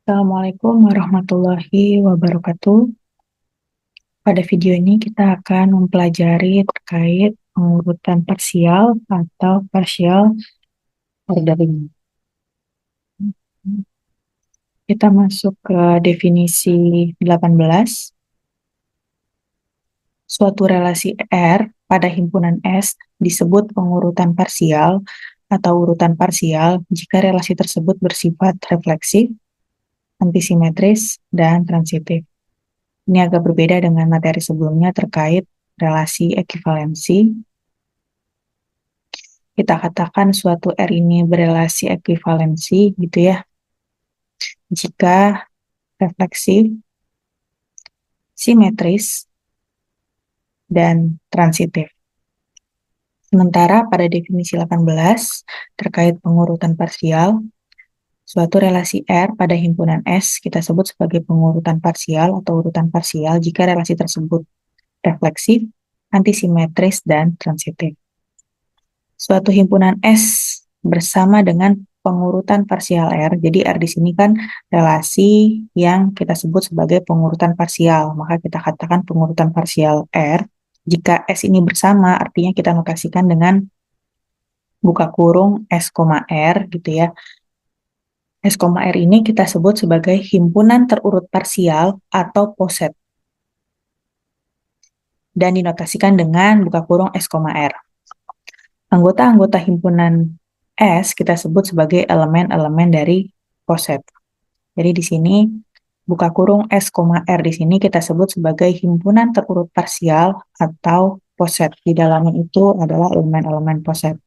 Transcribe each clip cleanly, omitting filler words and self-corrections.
Assalamualaikum warahmatullahi wabarakatuh. Pada video ini kita akan mempelajari terkait pengurutan parsial atau partial ordering. Kita masuk ke definisi 18. Suatu relasi R pada himpunan S disebut pengurutan parsial atau urutan parsial jika relasi tersebut bersifat refleksif, antisimetris, dan transitif. Ini agak berbeda dengan materi sebelumnya terkait relasi ekivalensi. Kita katakan suatu R ini berelasi ekivalensi gitu ya, jika refleksif, simetris, dan transitif. Sementara pada definisi 18 terkait pengurutan parsial, suatu relasi R pada himpunan S kita sebut sebagai pengurutan parsial atau urutan parsial jika relasi tersebut refleksif, antisimetris, dan transitif. Suatu himpunan S bersama dengan pengurutan parsial R. Jadi R di sini kan relasi yang kita sebut sebagai pengurutan parsial. Maka kita katakan pengurutan parsial R. Jika S ini bersama, artinya kita notasikan dengan buka kurung S, R gitu ya. S, R ini kita sebut sebagai himpunan terurut parsial atau poset. Dan dinotasikan dengan buka kurung S, R. Anggota-anggota himpunan S kita sebut sebagai elemen-elemen dari poset. Jadi di sini buka kurung S, R di sini kita sebut sebagai himpunan terurut parsial atau poset. Di dalamnya itu adalah elemen-elemen poset.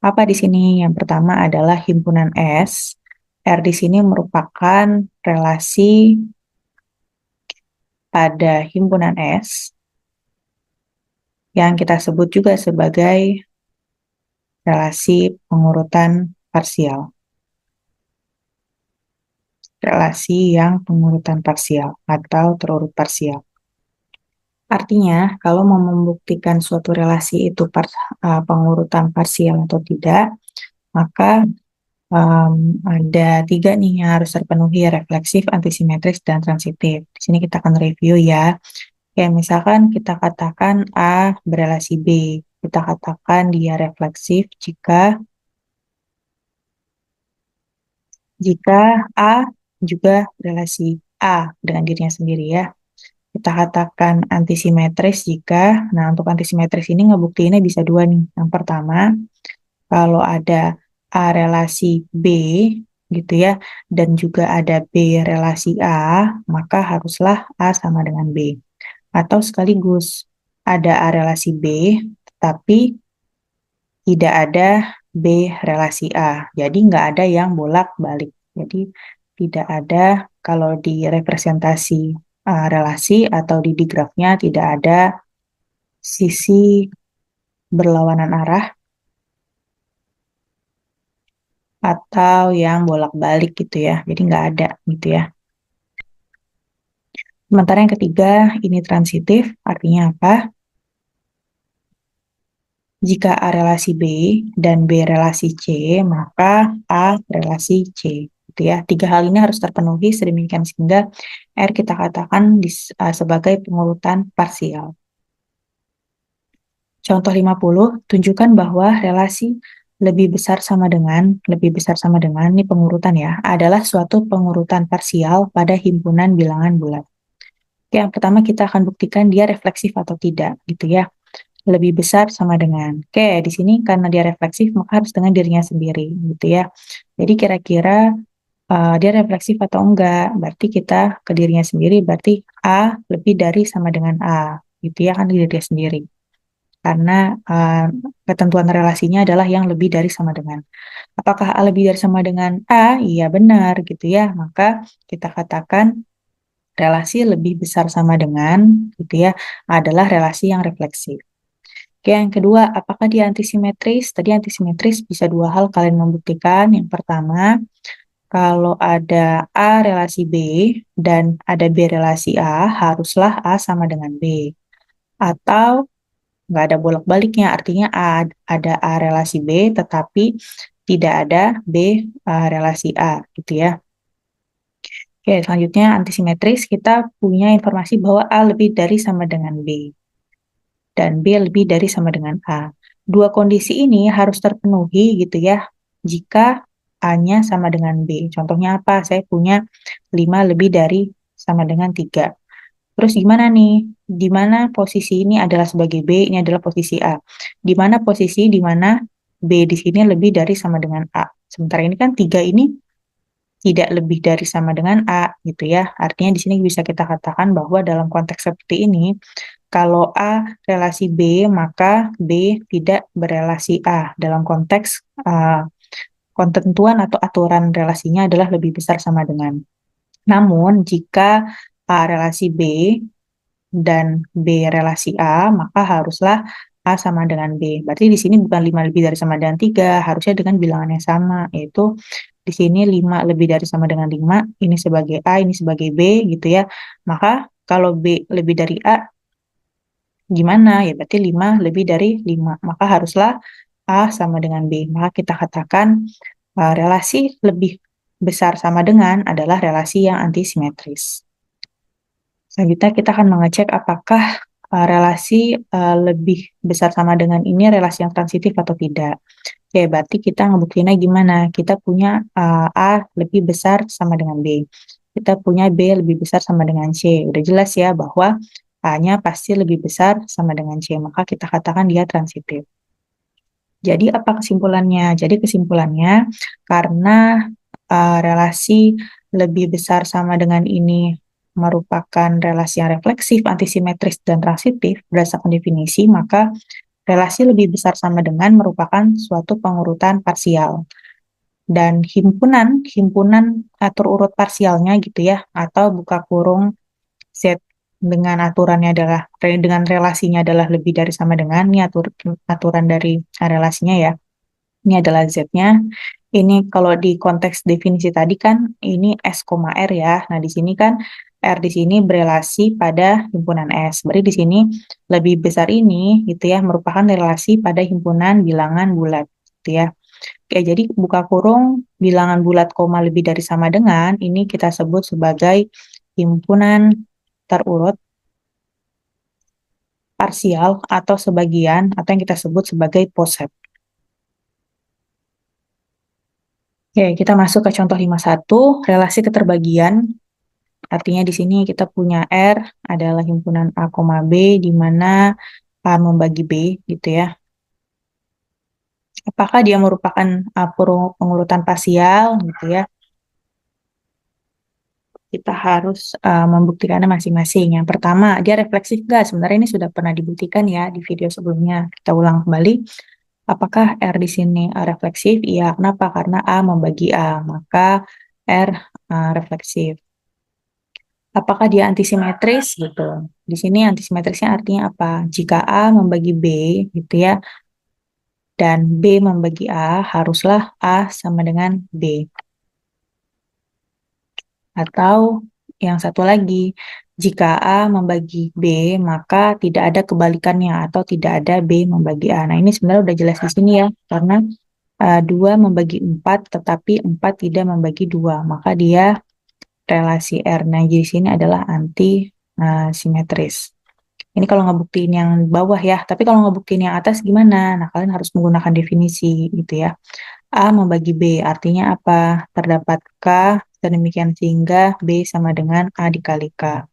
Apa di sini? Yang pertama adalah himpunan S. R di sini merupakan relasi pada himpunan S yang kita sebut juga sebagai relasi pengurutan parsial. Relasi yang pengurutan parsial atau terurut parsial. Artinya, kalau mau membuktikan suatu relasi itu pengurutan parsial atau tidak, maka ada 3 nih yang harus terpenuhi, refleksif, antisimetris, dan transitif. Di sini kita akan review ya. Kayak misalkan kita katakan A berelasi B. Kita katakan dia refleksif jika A juga relasi A dengan dirinya sendiri ya. Kita katakan antisimetris untuk antisimetris ini ngebuktiinnya bisa 2 nih. Yang pertama, kalau ada A relasi B gitu ya, dan juga ada B relasi A, maka haruslah A sama dengan B. Atau sekaligus ada A relasi B, tapi tidak ada B relasi A. Jadi nggak ada yang bolak-balik. Jadi tidak ada kalau di representasi relasi atau di digrafnya tidak ada sisi berlawanan arah atau yang bolak-balik gitu ya. Jadi nggak ada gitu ya. Sementara yang ketiga ini transitif, artinya apa? Jika A relasi B dan B relasi C, maka A relasi C. Gitu ya. 3 hal ini harus terpenuhi sedemikian sehingga R kita katakan sebagai pengurutan parsial. Contoh 50, tunjukkan bahwa relasi lebih besar sama dengan, ini pengurutan ya, adalah suatu pengurutan parsial pada himpunan bilangan bulat. Oke, yang pertama kita akan buktikan dia refleksif atau tidak, gitu ya. Lebih besar sama dengan. Oke, di sini karena dia refleksif, maka harus dengan dirinya sendiri, gitu ya. Jadi kira-kira dia refleksif atau enggak, berarti kita ke dirinya sendiri, berarti A lebih dari sama dengan A, gitu ya, kan dirinya sendiri. Karena ketentuan relasinya adalah yang lebih dari sama dengan. Apakah A lebih dari sama dengan A? Iya benar gitu ya. Maka kita katakan relasi lebih besar sama dengan gitu ya adalah relasi yang refleksif. Oke, yang kedua, apakah dia antisimetris? Tadi antisimetris bisa 2 hal kalian membuktikan. Yang pertama, kalau ada A relasi B dan ada B relasi A, haruslah A sama dengan B. Atau nggak ada bolak-baliknya, artinya ada A relasi B, tetapi tidak ada B relasi A, gitu ya. Oke, selanjutnya antisimetris, kita punya informasi bahwa A lebih dari sama dengan B, dan B lebih dari sama dengan A. Dua kondisi ini harus terpenuhi gitu ya, jika A-nya sama dengan B. Contohnya apa? Saya punya 5 lebih dari sama dengan 3. Terus gimana nih? Di mana posisi ini adalah sebagai B, ini adalah posisi A. Di mana posisi di mana B di sini lebih dari sama dengan A. Sementara ini kan 3 ini tidak lebih dari sama dengan A gitu ya. Artinya di sini bisa kita katakan bahwa dalam konteks seperti ini, kalau A relasi B, maka B tidak berelasi A. Dalam konteks ketentuan atau aturan relasinya adalah lebih besar sama dengan. Namun, jika A relasi B dan B relasi A, maka haruslah A sama dengan B. Berarti di sini bukan 5 lebih dari sama dengan 3, harusnya dengan bilangan yang sama, yaitu di sini 5 lebih dari sama dengan 5, ini sebagai A, ini sebagai B, gitu ya. Maka kalau B lebih dari A, gimana? Ya berarti 5 lebih dari 5, maka haruslah A sama dengan B. Maka kita katakan relasi lebih besar sama dengan adalah relasi yang antisimetris. Selanjutnya kita akan mengecek apakah relasi lebih besar sama dengan ini relasi yang transitif atau tidak. Oke, berarti kita ngebuktiinnya gimana? Kita punya A lebih besar sama dengan B. Kita punya B lebih besar sama dengan C. Udah jelas ya bahwa A-nya pasti lebih besar sama dengan C, maka kita katakan dia transitif. Jadi apa kesimpulannya? Jadi kesimpulannya karena relasi lebih besar sama dengan ini merupakan relasi yang refleksif, antisimetris, dan transitif berdasarkan definisi, maka relasi lebih besar sama dengan merupakan suatu pengurutan parsial. Dan himpunan atur urut parsialnya gitu ya, atau buka kurung Z dengan aturannya adalah, dengan relasinya adalah lebih dari sama dengan, ini aturan dari relasinya ya. Ini adalah Z-nya. Ini kalau di konteks definisi tadi kan ini S, R ya. Nah, di sini kan R di sini berelasi pada himpunan S. Berarti di sini lebih besar ini gitu ya merupakan relasi pada himpunan bilangan bulat gitu ya. Oke, jadi buka kurung bilangan bulat koma lebih dari sama dengan ini kita sebut sebagai himpunan terurut parsial atau sebagian atau yang kita sebut sebagai poset. Oke, kita masuk ke contoh 51, relasi keterbagian. Artinya di sini kita punya R adalah himpunan A, B, di mana A membagi B, gitu ya. Apakah dia merupakan pengurutan parsial, gitu ya? Kita harus membuktikannya masing-masing. Yang pertama, dia refleksif nggak? Sebenarnya ini sudah pernah dibuktikan ya di video sebelumnya. Kita ulang kembali. Apakah R di sini refleksif? Iya, kenapa? Karena A membagi A, maka R refleksif. Apakah dia antisimetris gitu? Di sini antisimetrisnya artinya apa? Jika A membagi B gitu ya, dan B membagi A, haruslah A sama dengan B. Atau yang satu lagi, jika A membagi B, maka tidak ada kebalikannya atau tidak ada B membagi A. Nah, ini sebenarnya udah jelas di sini ya, karena 2 membagi 4, tetapi 4 tidak membagi 2. Maka dia relasi R. Nah, di sini adalah anti simetris. Ini kalau ngebuktiin yang bawah ya, tapi kalau ngebuktiin yang atas gimana? Nah, kalian harus menggunakan definisi gitu ya. A membagi B, artinya apa? Terdapat K, sedemikian sehingga B sama dengan A dikali K.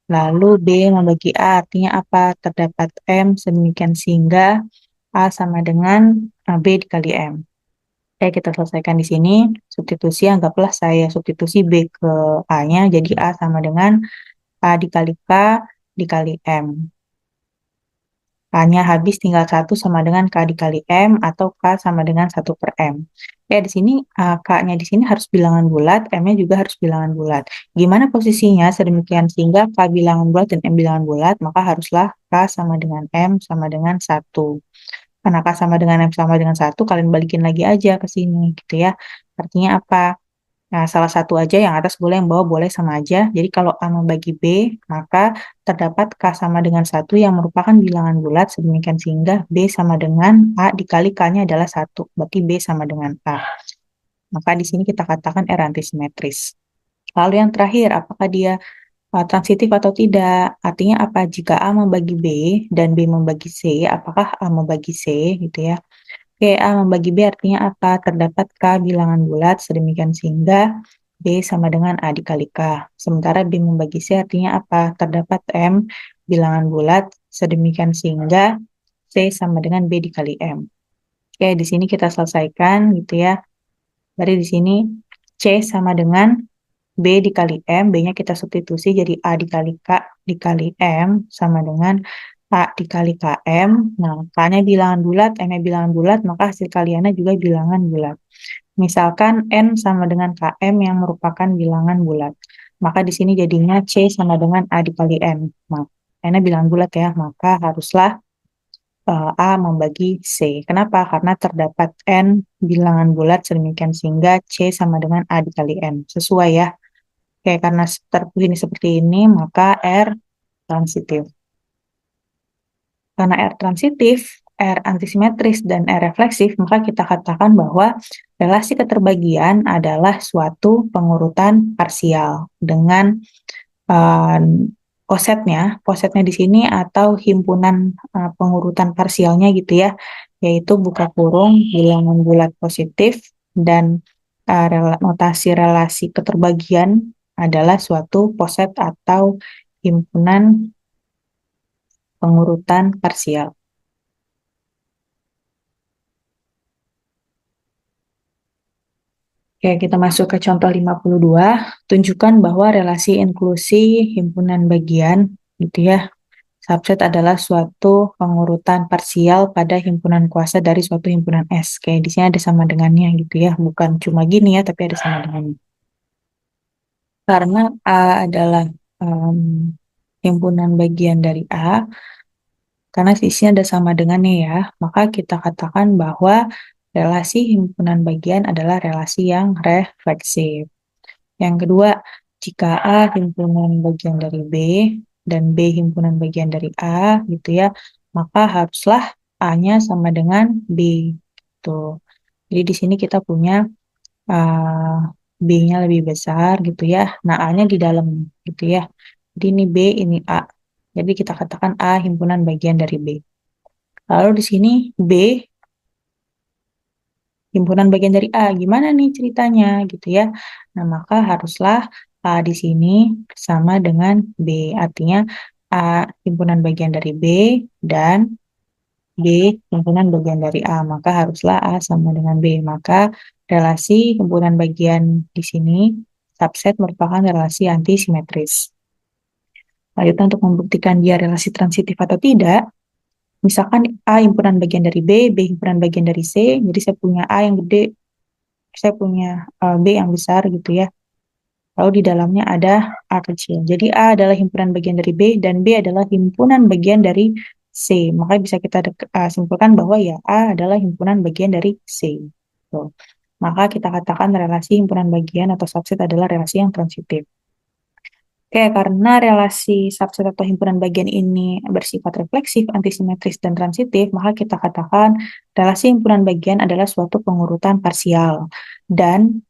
Lalu B membagi A, artinya apa? Terdapat M, sedemikian sehingga A sama dengan B dikali M. Oke, kita selesaikan di sini. Substitusi, anggaplah saya substitusi B ke A-nya, jadi A sama dengan A dikali K dikali M. K-nya habis tinggal 1 sama dengan K dikali M atau K sama dengan 1 per M. Ya, di sini K-nya di sini harus bilangan bulat, M-nya juga harus bilangan bulat. Gimana posisinya sedemikian sehingga K bilangan bulat dan M bilangan bulat, maka haruslah K sama dengan M sama dengan 1. Karena K sama dengan M sama dengan 1, kalian balikin lagi aja ke sini gitu ya. Artinya apa? Nah, salah satu aja yang atas boleh, yang bawah boleh sama aja. Jadi kalau A membagi B, maka terdapat K sama dengan 1 yang merupakan bilangan bulat sedemikian sehingga B sama dengan A dikali K-nya adalah 1. Berarti B sama dengan A. Maka di sini kita katakan R antisimetris. Lalu yang terakhir, apakah dia transitif atau tidak? Artinya apa? Jika A membagi B dan B membagi C, apakah A membagi C gitu ya? Oke, A membagi B artinya apa? Terdapat K bilangan bulat sedemikian sehingga B sama dengan A dikali K. Sementara B membagi C artinya apa? Terdapat M bilangan bulat sedemikian sehingga C sama dengan B dikali M. Oke, di sini kita selesaikan gitu ya. Dari di sini C sama dengan B dikali M, B-nya kita substitusi jadi A dikali K dikali M sama dengan A dikali KM. Nah, K-nya bilangan bulat, M-nya bilangan bulat, maka hasil kaliannya juga bilangan bulat. Misalkan N sama dengan KM yang merupakan bilangan bulat. Maka di sini jadinya C sama dengan A dikali M. Nah, N-nya bilangan bulat ya, maka haruslah A membagi C. Kenapa? Karena terdapat N bilangan bulat sedemikian sehingga C sama dengan A dikali M. Sesuai ya. Oke, karena terpilih seperti ini, maka R transitif. Karena R transitif, R antisimetris, dan R refleksif, maka kita katakan bahwa relasi keterbagian adalah suatu pengurutan parsial dengan posetnya di sini atau himpunan pengurutan parsialnya gitu ya, yaitu buka kurung bilangan bulat positif dan notasi relasi keterbagian adalah suatu poset atau himpunan pengurutan parsial. Oke, kita masuk ke contoh 52. Tunjukkan bahwa relasi inklusi himpunan bagian gitu ya. Subset adalah suatu pengurutan parsial pada himpunan kuasa dari suatu himpunan S. Kayak di sini ada sama dengannya gitu ya. Bukan cuma gini ya, tapi ada sama dengannya. Karena A adalah himpunan bagian dari A, karena isinya ada sama dengannya ya, maka kita katakan bahwa relasi himpunan bagian adalah relasi yang refleksif. Yang kedua, jika A himpunan bagian dari B dan B himpunan bagian dari A gitu ya, maka haruslah A-nya sama dengan B gitu. Jadi di sini kita punya B-nya lebih besar gitu ya. Nah, A-nya di dalam gitu ya. Jadi ini B, ini A. Jadi kita katakan A himpunan bagian dari B. Lalu di sini B himpunan bagian dari A. Gimana nih ceritanya gitu ya. Nah, maka haruslah A di sini sama dengan B. Artinya A himpunan bagian dari B dan B himpunan bagian dari A. Maka haruslah A sama dengan B. Maka relasi himpunan bagian di sini subset merupakan relasi antisimetris. Lanjut untuk membuktikan dia relasi transitif atau tidak, misalkan A himpunan bagian dari B, B himpunan bagian dari C, jadi saya punya A yang gede, saya punya B yang besar gitu ya. Lalu di dalamnya ada A kecil. Jadi A adalah himpunan bagian dari B dan B adalah himpunan bagian dari C. Maka bisa kita simpulkan bahwa ya A adalah himpunan bagian dari C. Tuh. Maka kita katakan relasi himpunan bagian atau subset adalah relasi yang transitif. Oke, karena relasi subset atau himpunan bagian ini bersifat refleksif, antisimetris, dan transitif, maka kita katakan relasi himpunan bagian adalah suatu pengurutan parsial. Dan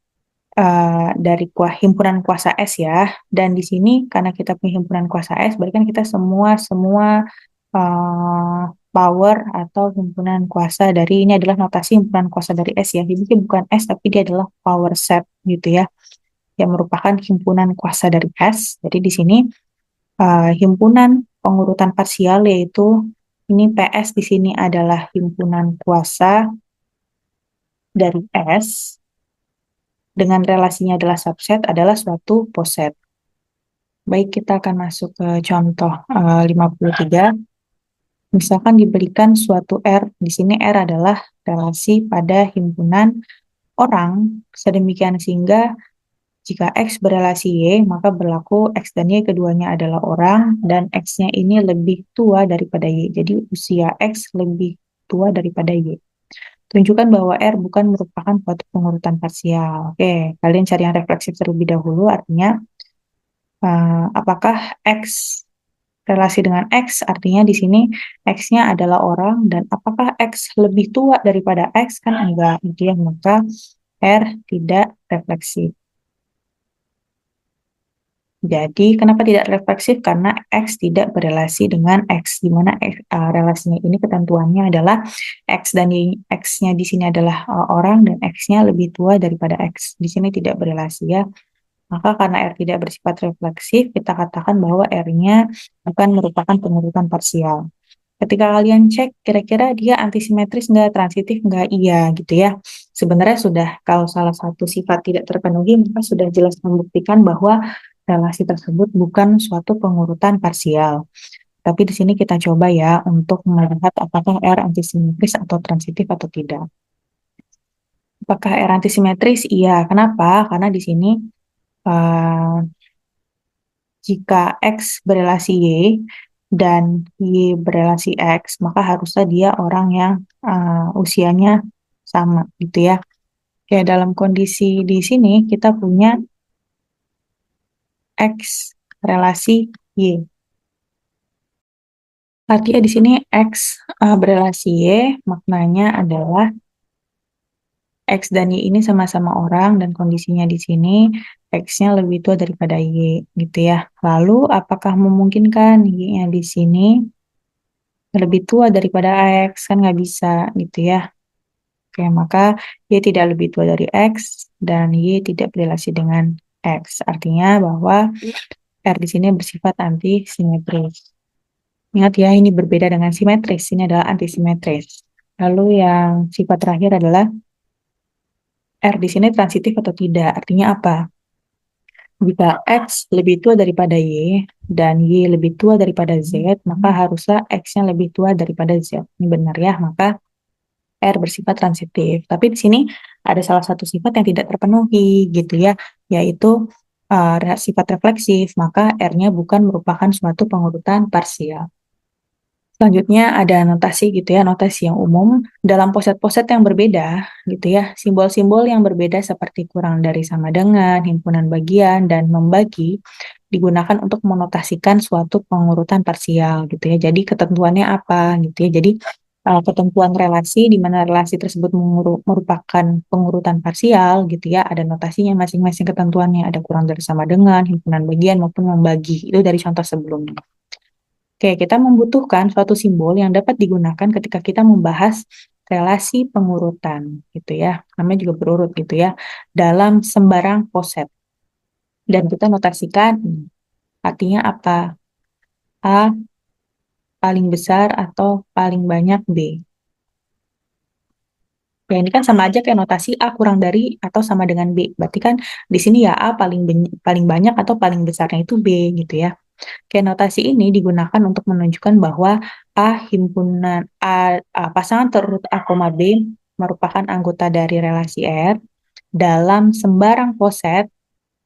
dari himpunan kuasa S ya. Dan di sini karena kita punya himpunan kuasa S, berarti kan kita semua power atau himpunan kuasa dari ini adalah notasi himpunan kuasa dari S ya. Jadi bukan S tapi dia adalah power set gitu ya, yang merupakan himpunan kuasa dari S. Jadi di sini himpunan pengurutan parsial yaitu ini PS di sini adalah himpunan kuasa dari S dengan relasinya adalah subset adalah suatu poset. Baik, kita akan masuk ke contoh 53. Misalkan diberikan suatu R, di sini R adalah relasi pada himpunan orang, sedemikian sehingga jika X berelasi Y, maka berlaku X dan Y keduanya adalah orang, dan X-nya ini lebih tua daripada Y. Jadi usia X lebih tua daripada Y. Tunjukkan bahwa R bukan merupakan suatu pengurutan parsial. Oke, kalian cari yang refleksif terlebih dahulu, artinya apakah X relasi dengan X, artinya di sini X-nya adalah orang, dan apakah X lebih tua daripada X, kan enggak, gitu ya, maka R tidak refleksif. Jadi, kenapa tidak refleksif? Karena X tidak berelasi dengan X, di mana relasinya ini ketentuannya adalah X dan X-nya di sini adalah orang dan X-nya lebih tua daripada X. Di sini tidak berelasi ya. Maka karena R tidak bersifat refleksif, kita katakan bahwa R-nya bukan merupakan pengurutan parsial. Ketika kalian cek, kira-kira dia antisimetris nggak, transitif nggak? Iya, gitu ya. Sebenarnya sudah, kalau salah satu sifat tidak terpenuhi, maka sudah jelas membuktikan bahwa relasi tersebut bukan suatu pengurutan parsial. Tapi di sini kita coba ya untuk melihat apakah R antisimetris atau transitif atau tidak. Apakah R antisimetris? Iya. Kenapa? Karena di sini eh, jika X berelasi Y dan Y berelasi X, maka harusnya dia orang yang usianya sama gitu ya. Kayak dalam kondisi di sini kita punya X relasi Y. Artinya di sini X berelasi Y, maknanya adalah X dan Y ini sama-sama orang dan kondisinya di sini X-nya lebih tua daripada Y gitu ya. Lalu apakah memungkinkan Y-nya di sini lebih tua daripada X? Kan nggak bisa gitu ya. Oke, maka Y tidak lebih tua dari X dan Y tidak berelasi dengan X. Artinya bahwa R di sini bersifat antisimetris. Ingat ya, ini berbeda dengan simetris. Ini adalah antisimetris. Lalu yang sifat terakhir adalah R di sini transitif atau tidak. Artinya apa? Jika X lebih tua daripada Y dan Y lebih tua daripada Z, maka harusnya X-nya lebih tua daripada Z. Ini benar ya, maka R bersifat transitif. Tapi di sini ada salah satu sifat yang tidak terpenuhi gitu ya, yaitu sifat refleksif, maka R-nya bukan merupakan suatu pengurutan parsial. Selanjutnya ada notasi gitu ya, notasi yang umum dalam poset-poset yang berbeda gitu ya. Simbol-simbol yang berbeda seperti kurang dari sama dengan, himpunan bagian, dan membagi digunakan untuk menotasikan suatu pengurutan parsial gitu ya. Jadi ketentuannya apa gitu ya. Jadi ketentuan relasi di mana relasi tersebut merupakan pengurutan parsial gitu ya. Ada notasinya masing-masing ketentuannya, ada kurang dari sama dengan, himpunan bagian maupun membagi. Itu dari contoh sebelumnya. Oke, kita membutuhkan suatu simbol yang dapat digunakan ketika kita membahas relasi pengurutan, gitu ya. Namanya juga berurut, gitu ya, dalam sembarang poset. Dan kita notasikan, artinya apa? A paling besar atau paling banyak B. Ya, ini kan sama aja kayak notasi A kurang dari atau sama dengan B. Berarti kan di sini ya A paling banyak atau paling besarnya itu B, gitu ya. Kayak notasi ini digunakan untuk menunjukkan bahwa pasangan terurut A, B merupakan anggota dari relasi R dalam sembarang poset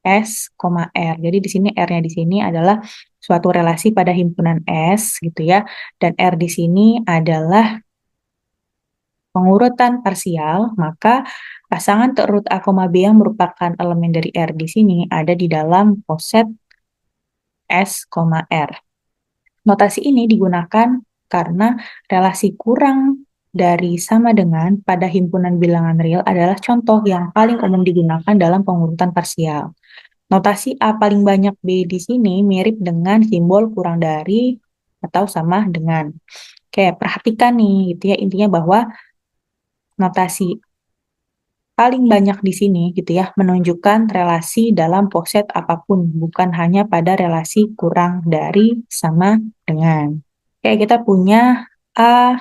S, R. Jadi di sini R-nya di sini adalah suatu relasi pada himpunan S gitu ya. Dan R di sini adalah pengurutan parsial, maka pasangan terurut A, B yang merupakan elemen dari R di sini ada di dalam poset S, R. Notasi ini digunakan karena relasi kurang dari sama dengan pada himpunan bilangan real adalah contoh yang paling umum digunakan dalam pengurutan parsial. Notasi A paling banyak B di sini mirip dengan simbol kurang dari atau sama dengan. Oke, perhatikan nih, gitu ya, intinya bahwa notasi paling banyak di sini gitu ya menunjukkan relasi dalam poset apapun, bukan hanya pada relasi kurang dari sama dengan. Kayak kita punya A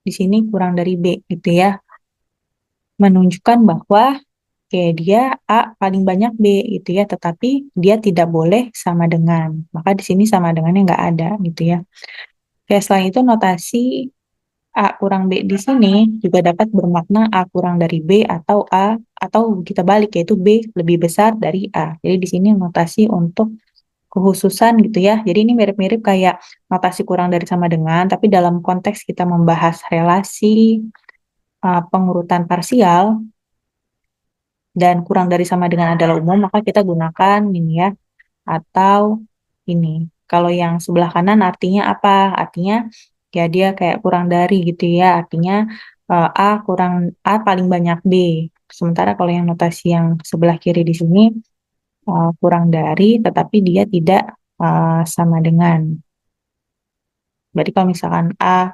di sini kurang dari B gitu ya. Menunjukkan bahwa kayak dia A paling banyak B gitu ya, tetapi dia tidak boleh sama dengan. Maka di sini sama dengannya nggak ada gitu ya. Kayak selain itu notasi A kurang B di sini juga dapat bermakna A kurang dari B atau kita balik yaitu B lebih besar dari A. Jadi di sini notasi untuk kekhususan gitu ya. Jadi ini mirip-mirip kayak notasi kurang dari sama dengan, tapi dalam konteks kita membahas relasi pengurutan parsial dan kurang dari sama dengan adalah umum, maka kita gunakan ini ya, atau ini. Kalau yang sebelah kanan artinya apa? Artinya ya dia kayak kurang dari gitu ya, artinya A paling banyak B. Sementara kalau yang notasi yang sebelah kiri di sini kurang dari, tetapi dia tidak sama dengan. Berarti kalau misalkan A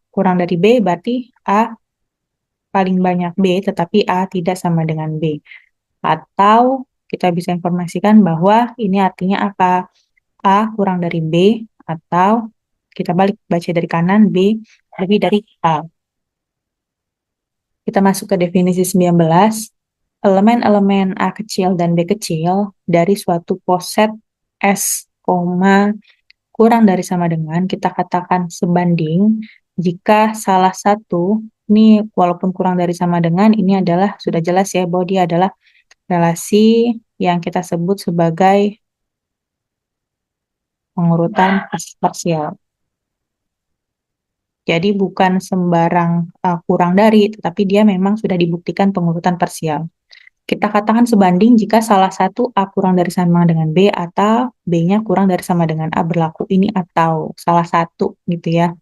kurang dari B, berarti A paling banyak B, tetapi A tidak sama dengan B. Atau kita bisa informasikan bahwa ini artinya apa? A kurang dari B, atau kita balik baca dari kanan, B lebih dari A. Kita masuk ke definisi 19. Elemen-elemen A kecil dan B kecil dari suatu poset S, kurang dari sama dengan, kita katakan sebanding jika salah satu, ini walaupun kurang dari sama dengan, ini adalah sudah jelas ya bahwa dia adalah relasi yang kita sebut sebagai pengurutan parsial. Jadi bukan sembarang kurang dari, tetapi dia memang sudah dibuktikan pengurutan parsial. Kita katakan sebanding jika salah satu A kurang dari sama dengan B atau B-nya kurang dari sama dengan A berlaku. Ini atau salah satu gitu ya.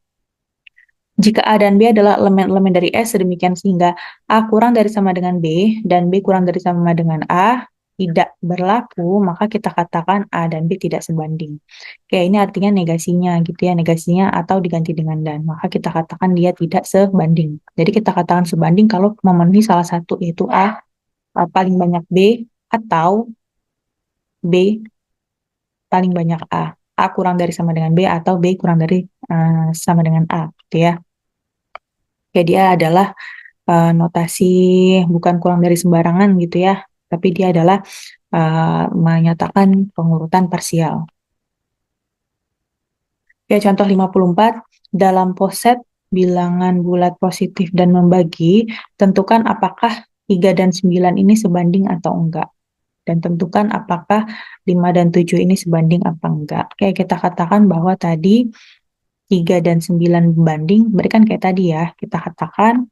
Jika A dan B adalah elemen-elemen dari S sedemikian sehingga A kurang dari sama dengan B dan B kurang dari sama dengan A tidak berlaku, maka kita katakan A dan B tidak sebanding. Oke, ini artinya negasinya gitu ya, negasinya atau diganti dengan dan. Maka kita katakan dia tidak sebanding. Jadi kita katakan sebanding kalau memenuhi salah satu yaitu A paling banyak B atau B paling banyak A. A kurang dari sama dengan B atau B kurang dari sama dengan A gitu ya. Ya dia adalah notasi bukan kurang dari sembarangan gitu ya, tapi dia adalah menyatakan pengurutan parsial. Ya, contoh 54, dalam poset bilangan bulat positif dan membagi, tentukan apakah 3 dan 9 ini sebanding atau enggak. Dan tentukan apakah 5 dan 7 ini sebanding apa enggak. Kayak kita katakan bahwa tadi 3 dan 9 banding, berikan kayak tadi ya, kita katakan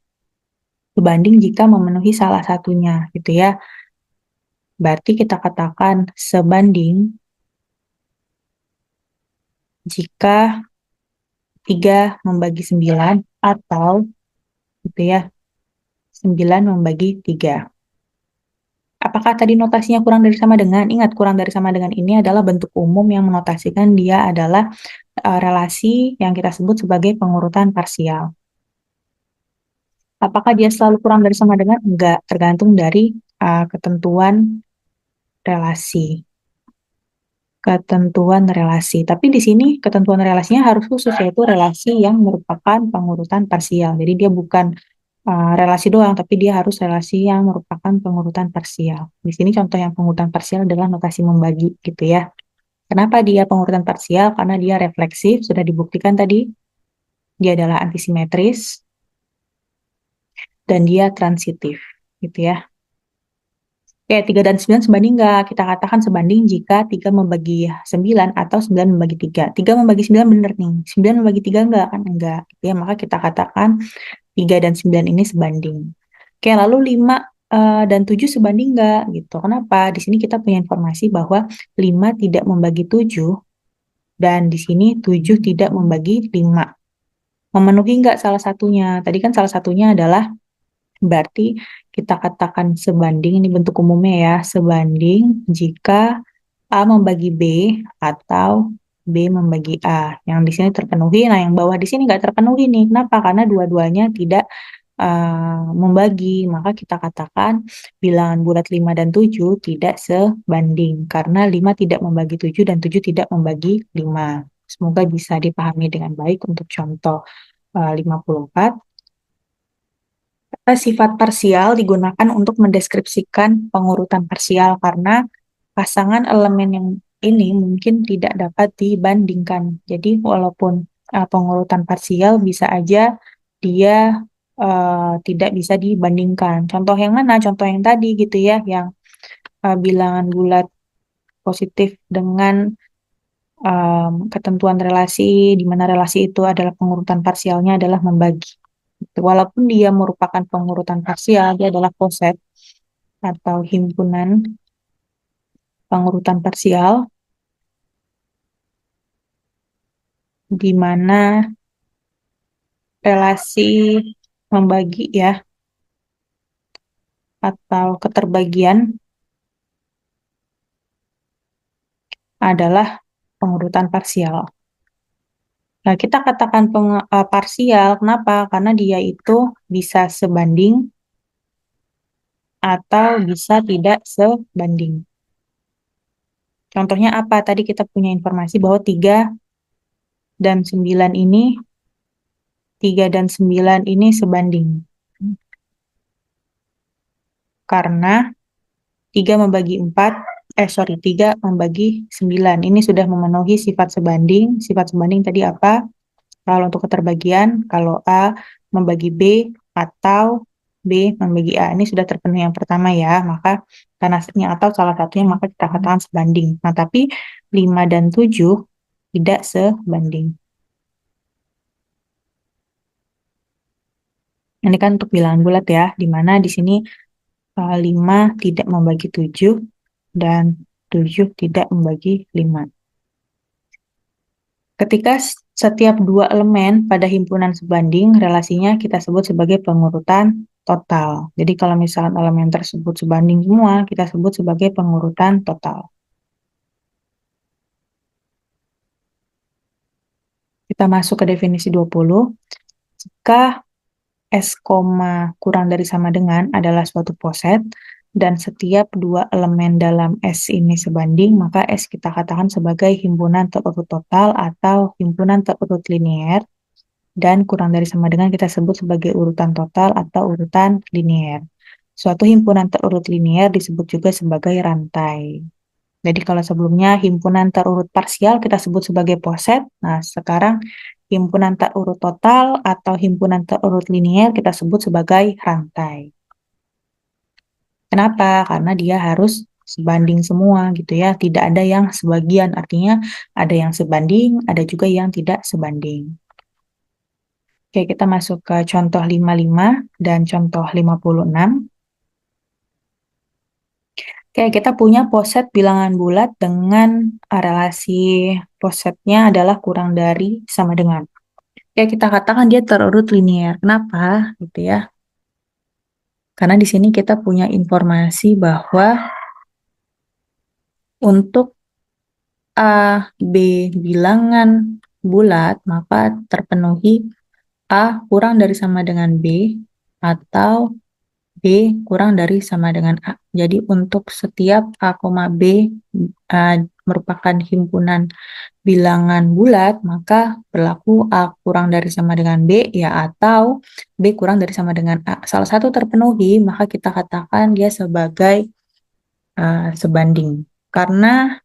sebanding jika memenuhi salah satunya gitu ya. Berarti kita katakan sebanding jika 3 membagi 9 atau gitu ya, 9 membagi 3. Apakah tadi notasinya kurang dari sama dengan? Ingat, kurang dari sama dengan ini adalah bentuk umum yang menotasikan dia adalah relasi yang kita sebut sebagai pengurutan parsial. Apakah dia selalu kurang dari sama dengan? Enggak, tergantung dari ketentuan relasi. Ketentuan relasi. Tapi di sini ketentuan relasinya harus khusus, yaitu relasi yang merupakan pengurutan parsial. Jadi dia bukan relasi doang, tapi dia harus relasi yang merupakan pengurutan parsial. Di sini contoh yang pengurutan parsial adalah notasi membagi gitu ya. Kenapa dia pengurutan parsial? Karena dia refleksif, sudah dibuktikan tadi. Dia adalah antisimetris, dan dia transitif gitu ya. Oke, 3 dan 9 sebanding enggak? Kita katakan sebanding jika 3 membagi 9 atau 9 membagi 3. 3 membagi 9 benar nih. 9 membagi 3 enggak? Kan enggak. Ya, maka kita katakan 3 dan 9 ini sebanding. Oke, lalu 5 dan 7 sebanding enggak? Gitu. Kenapa? Di sini kita punya informasi bahwa 5 tidak membagi 7 dan di sini 7 tidak membagi 5. Memenuhi enggak salah satunya? Tadi kan salah satunya adalah berarti kita katakan sebanding, ini bentuk umumnya ya, sebanding jika A membagi B atau B membagi A. Yang di sini terpenuhi, nah yang bawah di sini nggak terpenuhi nih. Kenapa? Karena dua-duanya tidak membagi. Maka kita katakan bilangan bulat 5 dan 7 tidak sebanding. Karena 5 tidak membagi 7 dan 7 tidak membagi 5. Semoga bisa dipahami dengan baik untuk contoh 54. Sifat parsial digunakan untuk mendeskripsikan pengurutan parsial karena pasangan elemen yang ini mungkin tidak dapat dibandingkan. Jadi walaupun pengurutan parsial bisa aja dia tidak bisa dibandingkan. Contoh yang mana? Contoh yang tadi gitu ya, yang bilangan bulat positif dengan ketentuan relasi, di mana relasi itu adalah pengurutan parsialnya adalah membagi. Walaupun dia merupakan pengurutan parsial, dia adalah poset atau himpunan pengurutan parsial, di mana relasi membagi ya, atau keterbagian adalah pengurutan parsial. Nah, kita katakan parsial, kenapa? Karena dia itu bisa sebanding atau bisa tidak sebanding. Contohnya apa? Tadi kita punya informasi bahwa 3 dan 9 ini, 3 dan 9 ini sebanding. Karena 3 membagi 4, 3 membagi 9. Ini sudah memenuhi sifat sebanding. Sifat sebanding tadi apa? Kalau untuk keterbagian, kalau A membagi B atau B membagi A. Ini sudah terpenuhi yang pertama ya, maka karena atau salah satunya maka kita katakan sebanding. Nah, tapi 5 dan 7 tidak sebanding. Ini kan untuk bilangan bulat ya, di mana di sini 5 tidak membagi 7 dan 7 tidak membagi 5. Ketika setiap dua elemen pada himpunan sebanding, relasinya kita sebut sebagai pengurutan total. Jadi kalau misalnya elemen tersebut sebanding semua, kita sebut sebagai pengurutan total. Kita masuk ke definisi 20. Jika S, kurang dari sama dengan adalah suatu poset, dan setiap dua elemen dalam S ini sebanding, maka S kita katakan sebagai himpunan terurut total atau himpunan terurut linier, dan kurang dari sama dengan kita sebut sebagai urutan total atau urutan linier. Suatu himpunan terurut linier disebut juga sebagai rantai. Jadi kalau sebelumnya himpunan terurut parsial kita sebut sebagai poset, nah sekarang himpunan terurut total atau himpunan terurut linier kita sebut sebagai rantai. Kenapa? Karena dia harus sebanding semua gitu ya, tidak ada yang sebagian, artinya ada yang sebanding, ada juga yang tidak sebanding. Oke, kita masuk ke contoh 55 dan contoh 56. Oke, kita punya poset bilangan bulat dengan relasi posetnya adalah kurang dari sama dengan. Oke, kita katakan dia terurut linier. Kenapa? Gitu ya. Karena di sini kita punya informasi bahwa untuk A, B bilangan bulat, maka terpenuhi A kurang dari sama dengan B atau B kurang dari sama dengan A. Jadi untuk setiap A, B merupakan himpunan bilangan bulat, maka berlaku A kurang dari sama dengan B ya, atau B kurang dari sama dengan A. Salah satu terpenuhi, maka kita katakan dia sebagai sebanding. Karena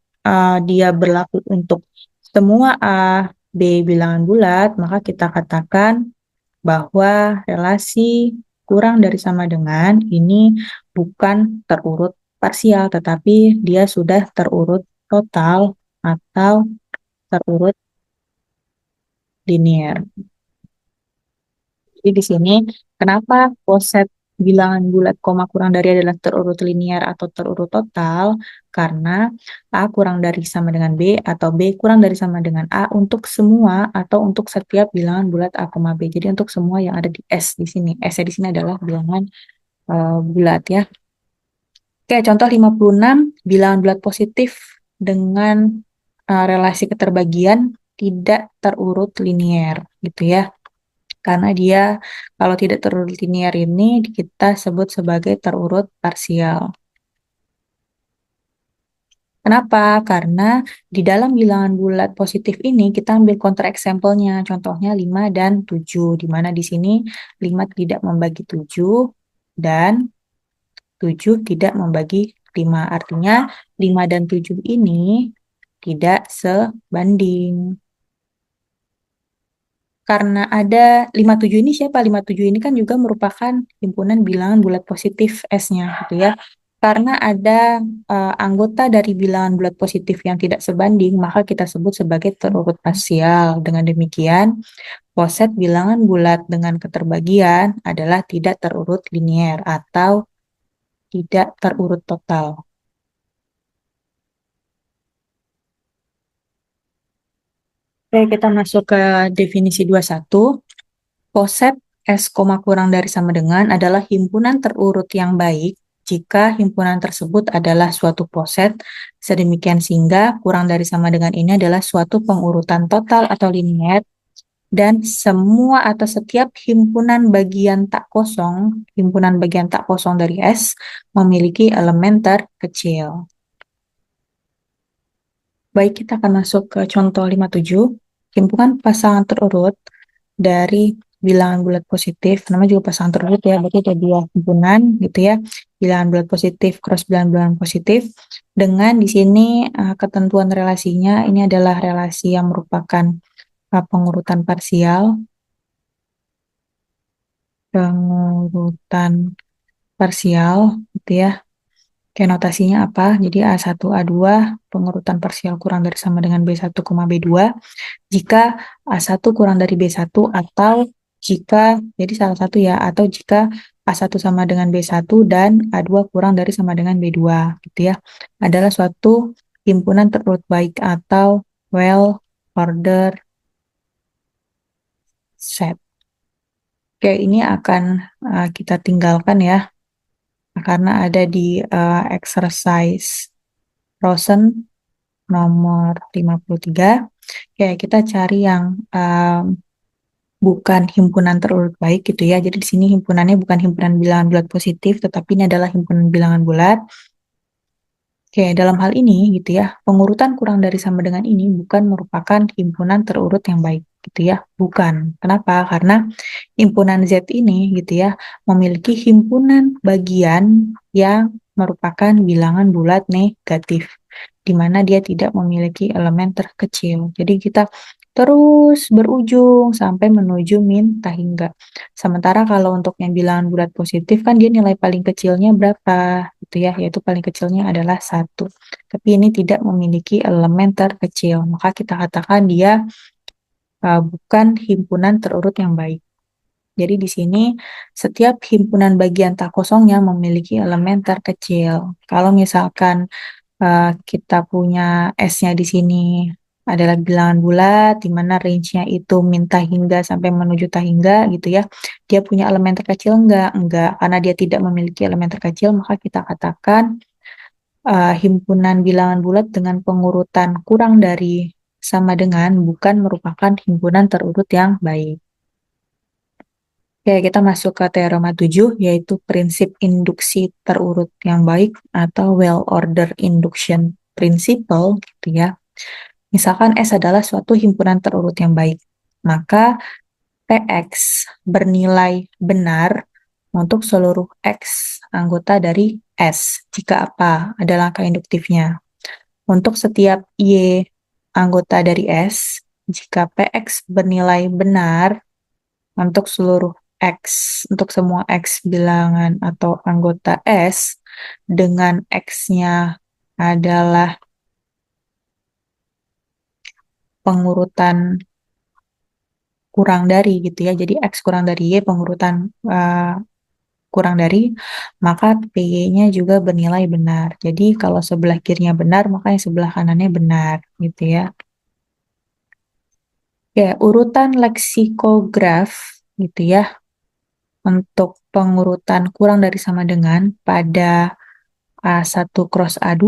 dia berlaku untuk semua A, B bilangan bulat, maka kita katakan bahwa relasi kurang dari sama dengan ini bukan terurut parsial, tetapi dia sudah terurut total atau terurut linier. Jadi di sini kenapa poset bilangan bulat koma kurang dari adalah terurut linier atau terurut total? Karena A kurang dari sama dengan B atau B kurang dari sama dengan A untuk semua atau untuk setiap bilangan bulat A, B. Jadi untuk semua yang ada di S di sini. S di sini adalah bilangan bulat ya. Oke, contoh 56, bilangan bulat positif dengan relasi keterbagian tidak terurut linier gitu ya. Karena dia kalau tidak terurut linier ini kita sebut sebagai terurut parsial. Kenapa? Karena di dalam bilangan bulat positif ini kita ambil kontraeksampelnya, contohnya 5 dan 7, di mana di sini 5 tidak membagi 7 dan 7 tidak membagi 5. Artinya 5 dan 7 ini tidak sebanding. Karena ada 57 ini siapa? 57 ini kan juga merupakan himpunan bilangan bulat positif S-nya gitu ya. Karena ada anggota dari bilangan bulat positif yang tidak sebanding, maka kita sebut sebagai terurut parsial. Dengan demikian, poset bilangan bulat dengan keterbagian adalah tidak terurut linier atau tidak terurut total. Oke, kita masuk ke definisi 21. Poset S, kurang dari sama dengan adalah himpunan terurut yang baik jika himpunan tersebut adalah suatu poset, sedemikian sehingga kurang dari sama dengan ini adalah suatu pengurutan total atau linier, dan semua atau setiap himpunan bagian tak kosong dari S memiliki elemen terkecil. Baik, kita akan masuk ke contoh 57. Himpunan pasangan terurut dari bilangan bulat positif, namanya juga pasangan terurut ya, berarti ada dua himpunan gitu ya, bilangan bulat positif cross bilangan positif, dengan di sini ketentuan relasinya ini adalah relasi yang merupakan pengurutan parsial, gitu ya. Oke, notasinya apa? Jadi A1, A2, pengurutan parsial kurang dari sama dengan B1, B2, jika A1 kurang dari B1 atau jika, jadi salah satu ya, atau jika A1 sama dengan B1 dan A2 kurang dari sama dengan B2, gitu ya, adalah suatu himpunan terurut baik atau well order set. Oke, ini akan kita tinggalkan ya, karena ada di exercise Rosen nomor 53. Oke, kita cari yang bukan himpunan terurut baik gitu ya. Jadi di sini himpunannya bukan himpunan bilangan bulat positif, tetapi ini adalah himpunan bilangan bulat. Oke, dalam hal ini gitu ya, pengurutan kurang dari sama dengan ini bukan merupakan himpunan terurut yang baik gitu ya. Bukan. Kenapa? Karena himpunan Z ini gitu ya, memiliki himpunan bagian yang merupakan bilangan bulat negatif, di mana dia tidak memiliki elemen terkecil. Jadi kita terus berujung sampai menuju min tak hingga. Sementara kalau untuk yang bilangan bulat positif kan dia nilai paling kecilnya berapa gitu ya, yaitu paling kecilnya adalah 1. Tapi ini tidak memiliki elemen terkecil, maka kita katakan dia bukan himpunan terurut yang baik. Jadi di sini setiap himpunan bagian tak kosongnya memiliki elemen terkecil. Kalau misalkan kita punya S-nya di sini adalah bilangan bulat, di mana range-nya itu min tak hingga sampai menuju tak hingga gitu ya. Dia punya elemen terkecil enggak? Enggak, karena dia tidak memiliki elemen terkecil, maka kita katakan himpunan bilangan bulat dengan pengurutan kurang dari sama dengan bukan merupakan himpunan terurut yang baik. Oke, kita masuk ke teorema 7, yaitu prinsip induksi terurut yang baik atau well-ordered induction principle, gitu ya. Misalkan S adalah suatu himpunan terurut yang baik, maka PX bernilai benar untuk seluruh X anggota dari S. Jika apa? Ada langkah induktifnya. Untuk setiap Y anggota dari S, jika PX bernilai benar untuk seluruh X, untuk semua X bilangan atau anggota S, dengan X-nya adalah pengurutan kurang dari gitu ya, jadi X kurang dari Y pengurutan kurang dari, maka PY-nya juga bernilai benar. Jadi kalau sebelah kirinya benar, maka yang sebelah kanannya benar gitu ya. Ya, urutan leksikograf gitu ya, untuk pengurutan kurang dari sama dengan pada A1 cross A2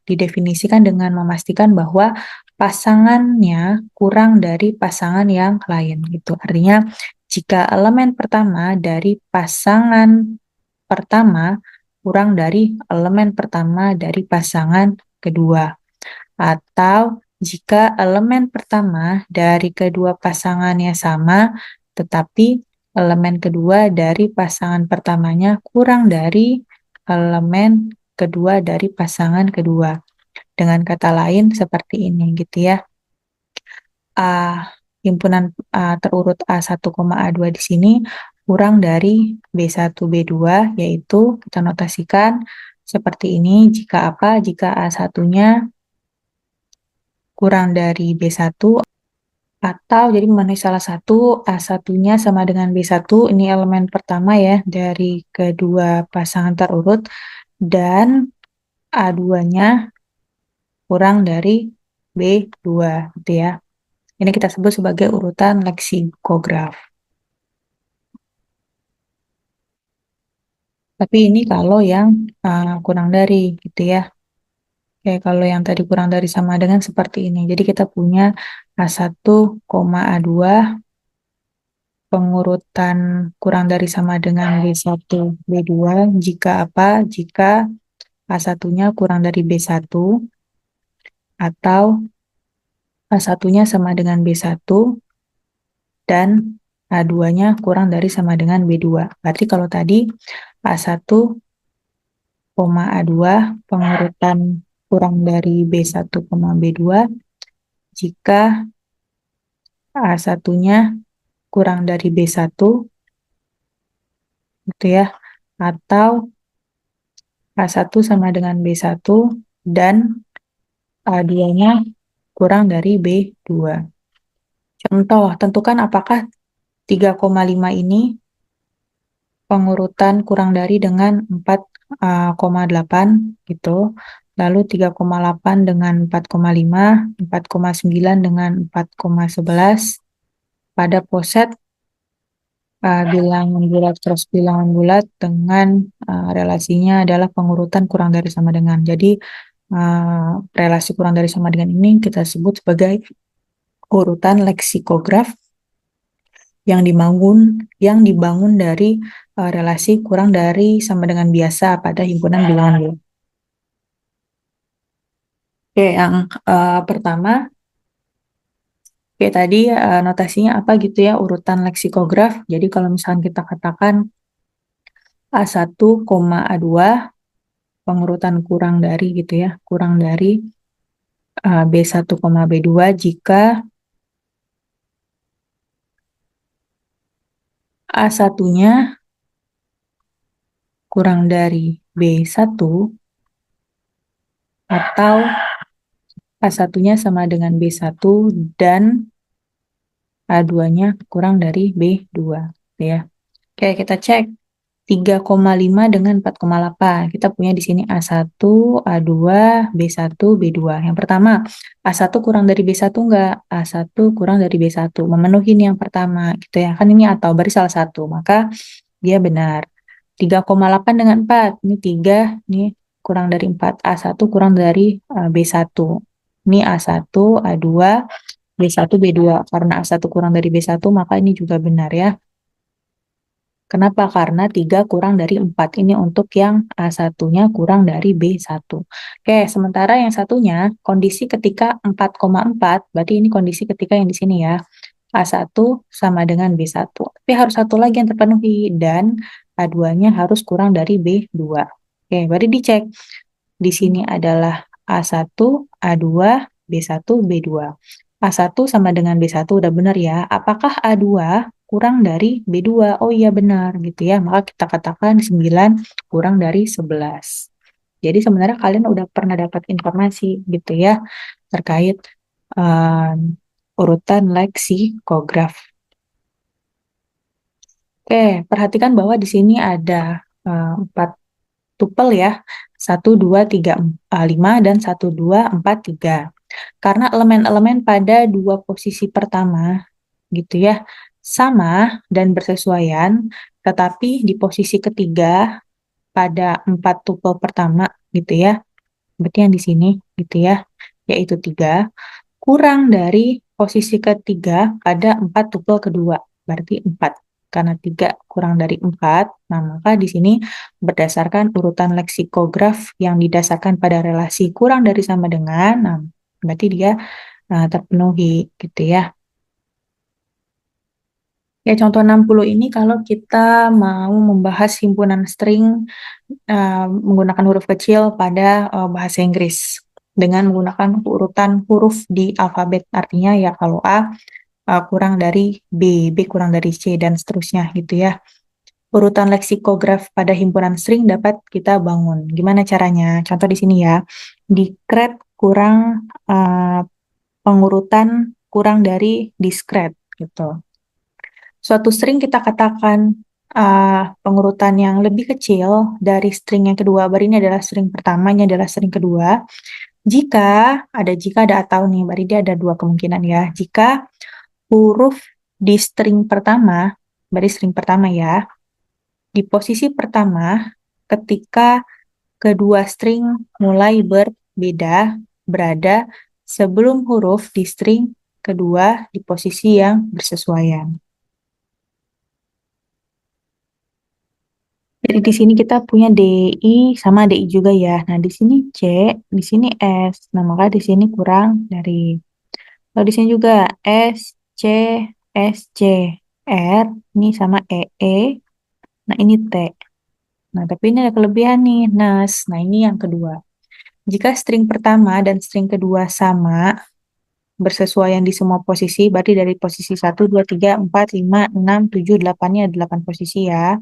didefinisikan dengan memastikan bahwa pasangannya kurang dari pasangan yang lain gitu. Artinya jika elemen pertama dari pasangan pertama kurang dari elemen pertama dari pasangan kedua, atau jika elemen pertama dari kedua pasangannya sama, tetapi elemen kedua dari pasangan pertamanya kurang dari elemen kedua dari pasangan kedua. Dengan kata lain seperti ini gitu ya. Himpunan terurut A1, A2 di sini kurang dari B1, B2, yaitu kita notasikan seperti ini. Jika apa? Jika A1-nya kurang dari B1, atau jadi memenuhi salah satu, A1-nya sama dengan B1, ini elemen pertama ya dari kedua pasangan terurut, dan A2-nya kurang dari B2 gitu ya. Ini kita sebut sebagai urutan leksikograf. Tapi ini kalau yang kurang dari gitu ya. Oke, kalau yang tadi kurang dari sama dengan seperti ini. Jadi kita punya A1, A2, pengurutan kurang dari sama dengan B1, B2. Jika apa? Jika A1-nya kurang dari B1 atau A1-nya sama dengan B1 dan A2-nya kurang dari sama dengan B2. Berarti kalau tadi A1, A2 pengurutan kurang dari B1, B2 jika A1-nya kurang dari B1 gitu ya, atau A1 sama dengan B1 dan A2-nya kurang dari B2. Contoh, tentukan apakah 3,5 ini pengurutan kurang dari dengan 4,8 gitu. Lalu 3,8 dengan 4,5, 4,9 dengan 4,11. Pada poset bilangan bulat terus bilangan bulat dengan relasinya adalah pengurutan kurang dari sama dengan. Jadi relasi kurang dari sama dengan ini kita sebut sebagai urutan leksikograf yang dibangun dari relasi kurang dari sama dengan biasa pada himpunan bilangan bulat. Oke, yang pertama, oke tadi notasinya apa gitu ya, urutan leksikograf. Jadi kalau misalkan kita katakan A1, A2, pengurutan kurang dari gitu ya, kurang dari B1, B2 jika A1-nya kurang dari B1 atau A1-nya sama dengan B1 dan A2-nya kurang dari B2 ya. Oke, kita cek 3,5 dengan 4,8. Kita punya di sini A1, A2, B1, B2. Yang pertama, A1 kurang dari B1 enggak? A1 kurang dari B1. Memenuhi yang pertama gitu ya. Kan ini atau baris salah satu, maka dia benar. 3,8 dengan 4. Ini 3, ini kurang dari 4. A1 kurang dari B1. Ini A1, A2, B1, B2. Karena A1 kurang dari B1, maka ini juga benar ya. Kenapa? Karena 3 kurang dari 4. Ini untuk yang A1-nya kurang dari B1. Oke, sementara yang satunya, kondisi ketika 4,4, berarti ini kondisi ketika yang di sini ya. A1 sama dengan B1. Tapi harus satu lagi yang terpenuhi, dan A2-nya harus kurang dari B2. Oke, berarti dicek. Di sini adalah A1, A2, B1, B2. A1 sama dengan B1 udah benar ya. Apakah A2 kurang dari B2? Oh iya benar gitu ya. Maka kita katakan 9 kurang dari 11. Jadi sebenarnya kalian udah pernah dapat informasi gitu ya terkait urutan leksikograf. Oke, perhatikan bahwa di sini ada 4 tupel ya. 1, 2, 3, 5, dan 1, 2, 4, 3. Karena elemen-elemen pada dua posisi pertama gitu ya, sama dan bersesuaian, tetapi di posisi ketiga pada 4 tupel pertama gitu ya, berarti yang di sini gitu ya, yaitu 3, kurang dari posisi ketiga pada 4 tupel kedua, berarti 4. Karena 3 kurang dari 4, nah maka di sini berdasarkan urutan leksikograf yang didasarkan pada relasi kurang dari sama dengan, nah berarti dia terpenuhi gitu ya. Ya, contoh 60 ini kalau kita mau membahas himpunan string menggunakan huruf kecil pada bahasa Inggris dengan menggunakan urutan huruf di alfabet. Artinya ya kalau A kurang dari B, B kurang dari C, dan seterusnya gitu ya. Urutan leksikograf pada himpunan string dapat kita bangun. Gimana caranya? Contoh di sini ya. Decret kurang pengurutan kurang dari discrete gitu. Suatu string kita katakan pengurutan yang lebih kecil dari string yang kedua. Berarti ini adalah string pertama, ini adalah string kedua. Jika ada atau nih, berarti dia ada dua kemungkinan ya. Jika huruf di string pertama, berarti string pertama ya, di posisi pertama ketika kedua string mulai berbeda berada sebelum huruf di string kedua di posisi yang bersesuaian. Jadi di sini kita punya DI sama DI juga ya. Nah, di sini C, di sini S. Nah, maka di sini kurang dari. Lalu di sini juga S, C, S, C, R, ini sama EE. Nah, ini T. Nah, tapi ini ada kelebihan nih, NAS. Nah, ini yang kedua. Jika string pertama dan string kedua sama, bersesuaian di semua posisi, berarti dari posisi 1, 2, 3, 4, 5, 6, 7, 8-nya ada 8 posisi ya.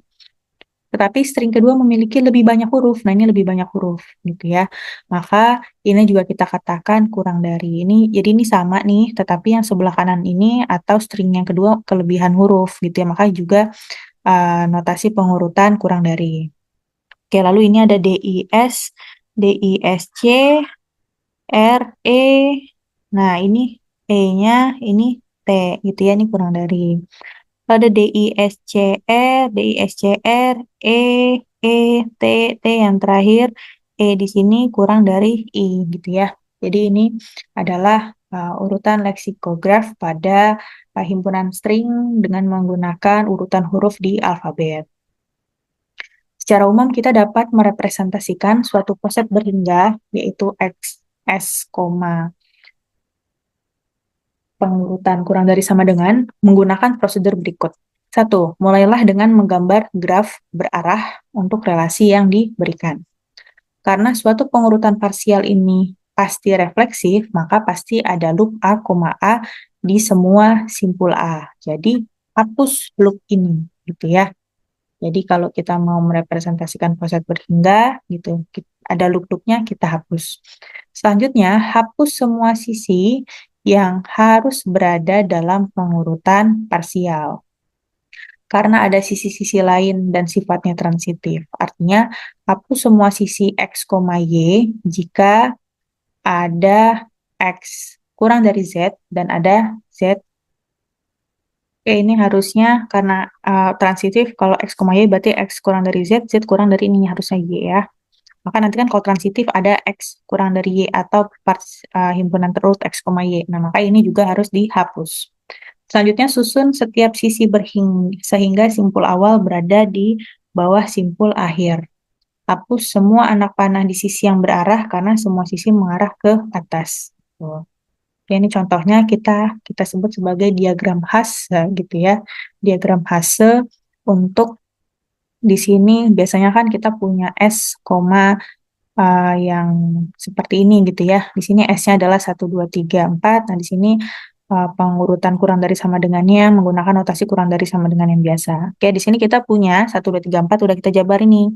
Tetapi string kedua memiliki lebih banyak huruf. Nah, ini lebih banyak huruf gitu ya. Maka ini juga kita katakan kurang dari ini. Jadi ini sama nih, tetapi yang sebelah kanan ini atau string yang kedua kelebihan huruf gitu ya. Maka juga notasi pengurutan kurang dari. Oke, lalu ini ada DIS, DISC, RE. Nah, ini E-nya, ini T gitu ya. Ini kurang dari. Ada DISCR, DISCR, E, E, T, T yang terakhir, E di sini kurang dari I gitu ya. Jadi ini adalah urutan leksikograf pada himpunan string dengan menggunakan urutan huruf di alfabet. Secara umum kita dapat merepresentasikan suatu poset berhingga, yaitu X, S, pengurutan kurang dari sama dengan menggunakan prosedur berikut. 1. Mulailah dengan menggambar graf berarah untuk relasi yang diberikan. Karena suatu pengurutan parsial ini pasti refleksif, maka pasti ada loop A, A di semua simpul A. Jadi, hapus loop ini, gitu ya. Jadi, kalau kita mau merepresentasikan poset berhingga, gitu, ada loop-loopnya, kita hapus. Selanjutnya, hapus semua sisi yang harus berada dalam pengurutan parsial. Karena ada sisi-sisi lain dan sifatnya transitif. Artinya, hapus semua sisi X, Y jika ada X kurang dari Z dan ada Z. Oke, ini harusnya karena transitif, kalau X, Y berarti X kurang dari Z, Z kurang dari ini harusnya Y ya. Maka nanti kan kalau transitif ada X kurang dari Y atau himpunan terurut X, Y. Nah, maka ini juga harus dihapus. Selanjutnya susun setiap sisi sehingga simpul awal berada di bawah simpul akhir. Hapus semua anak panah di sisi yang berarah karena semua sisi mengarah ke atas. Tuh. Ini contohnya kita sebut sebagai diagram Hasse gitu ya. Diagram Hasse untuk di sini biasanya kan kita punya S, yang seperti ini gitu ya. Di sini S-nya adalah 1, 2, 3, 4. Nah, di sini pengurutan kurang dari sama dengannya menggunakan notasi kurang dari sama dengan yang biasa. Oke, di sini kita punya 1, 2, 3, 4 udah kita jabar ini.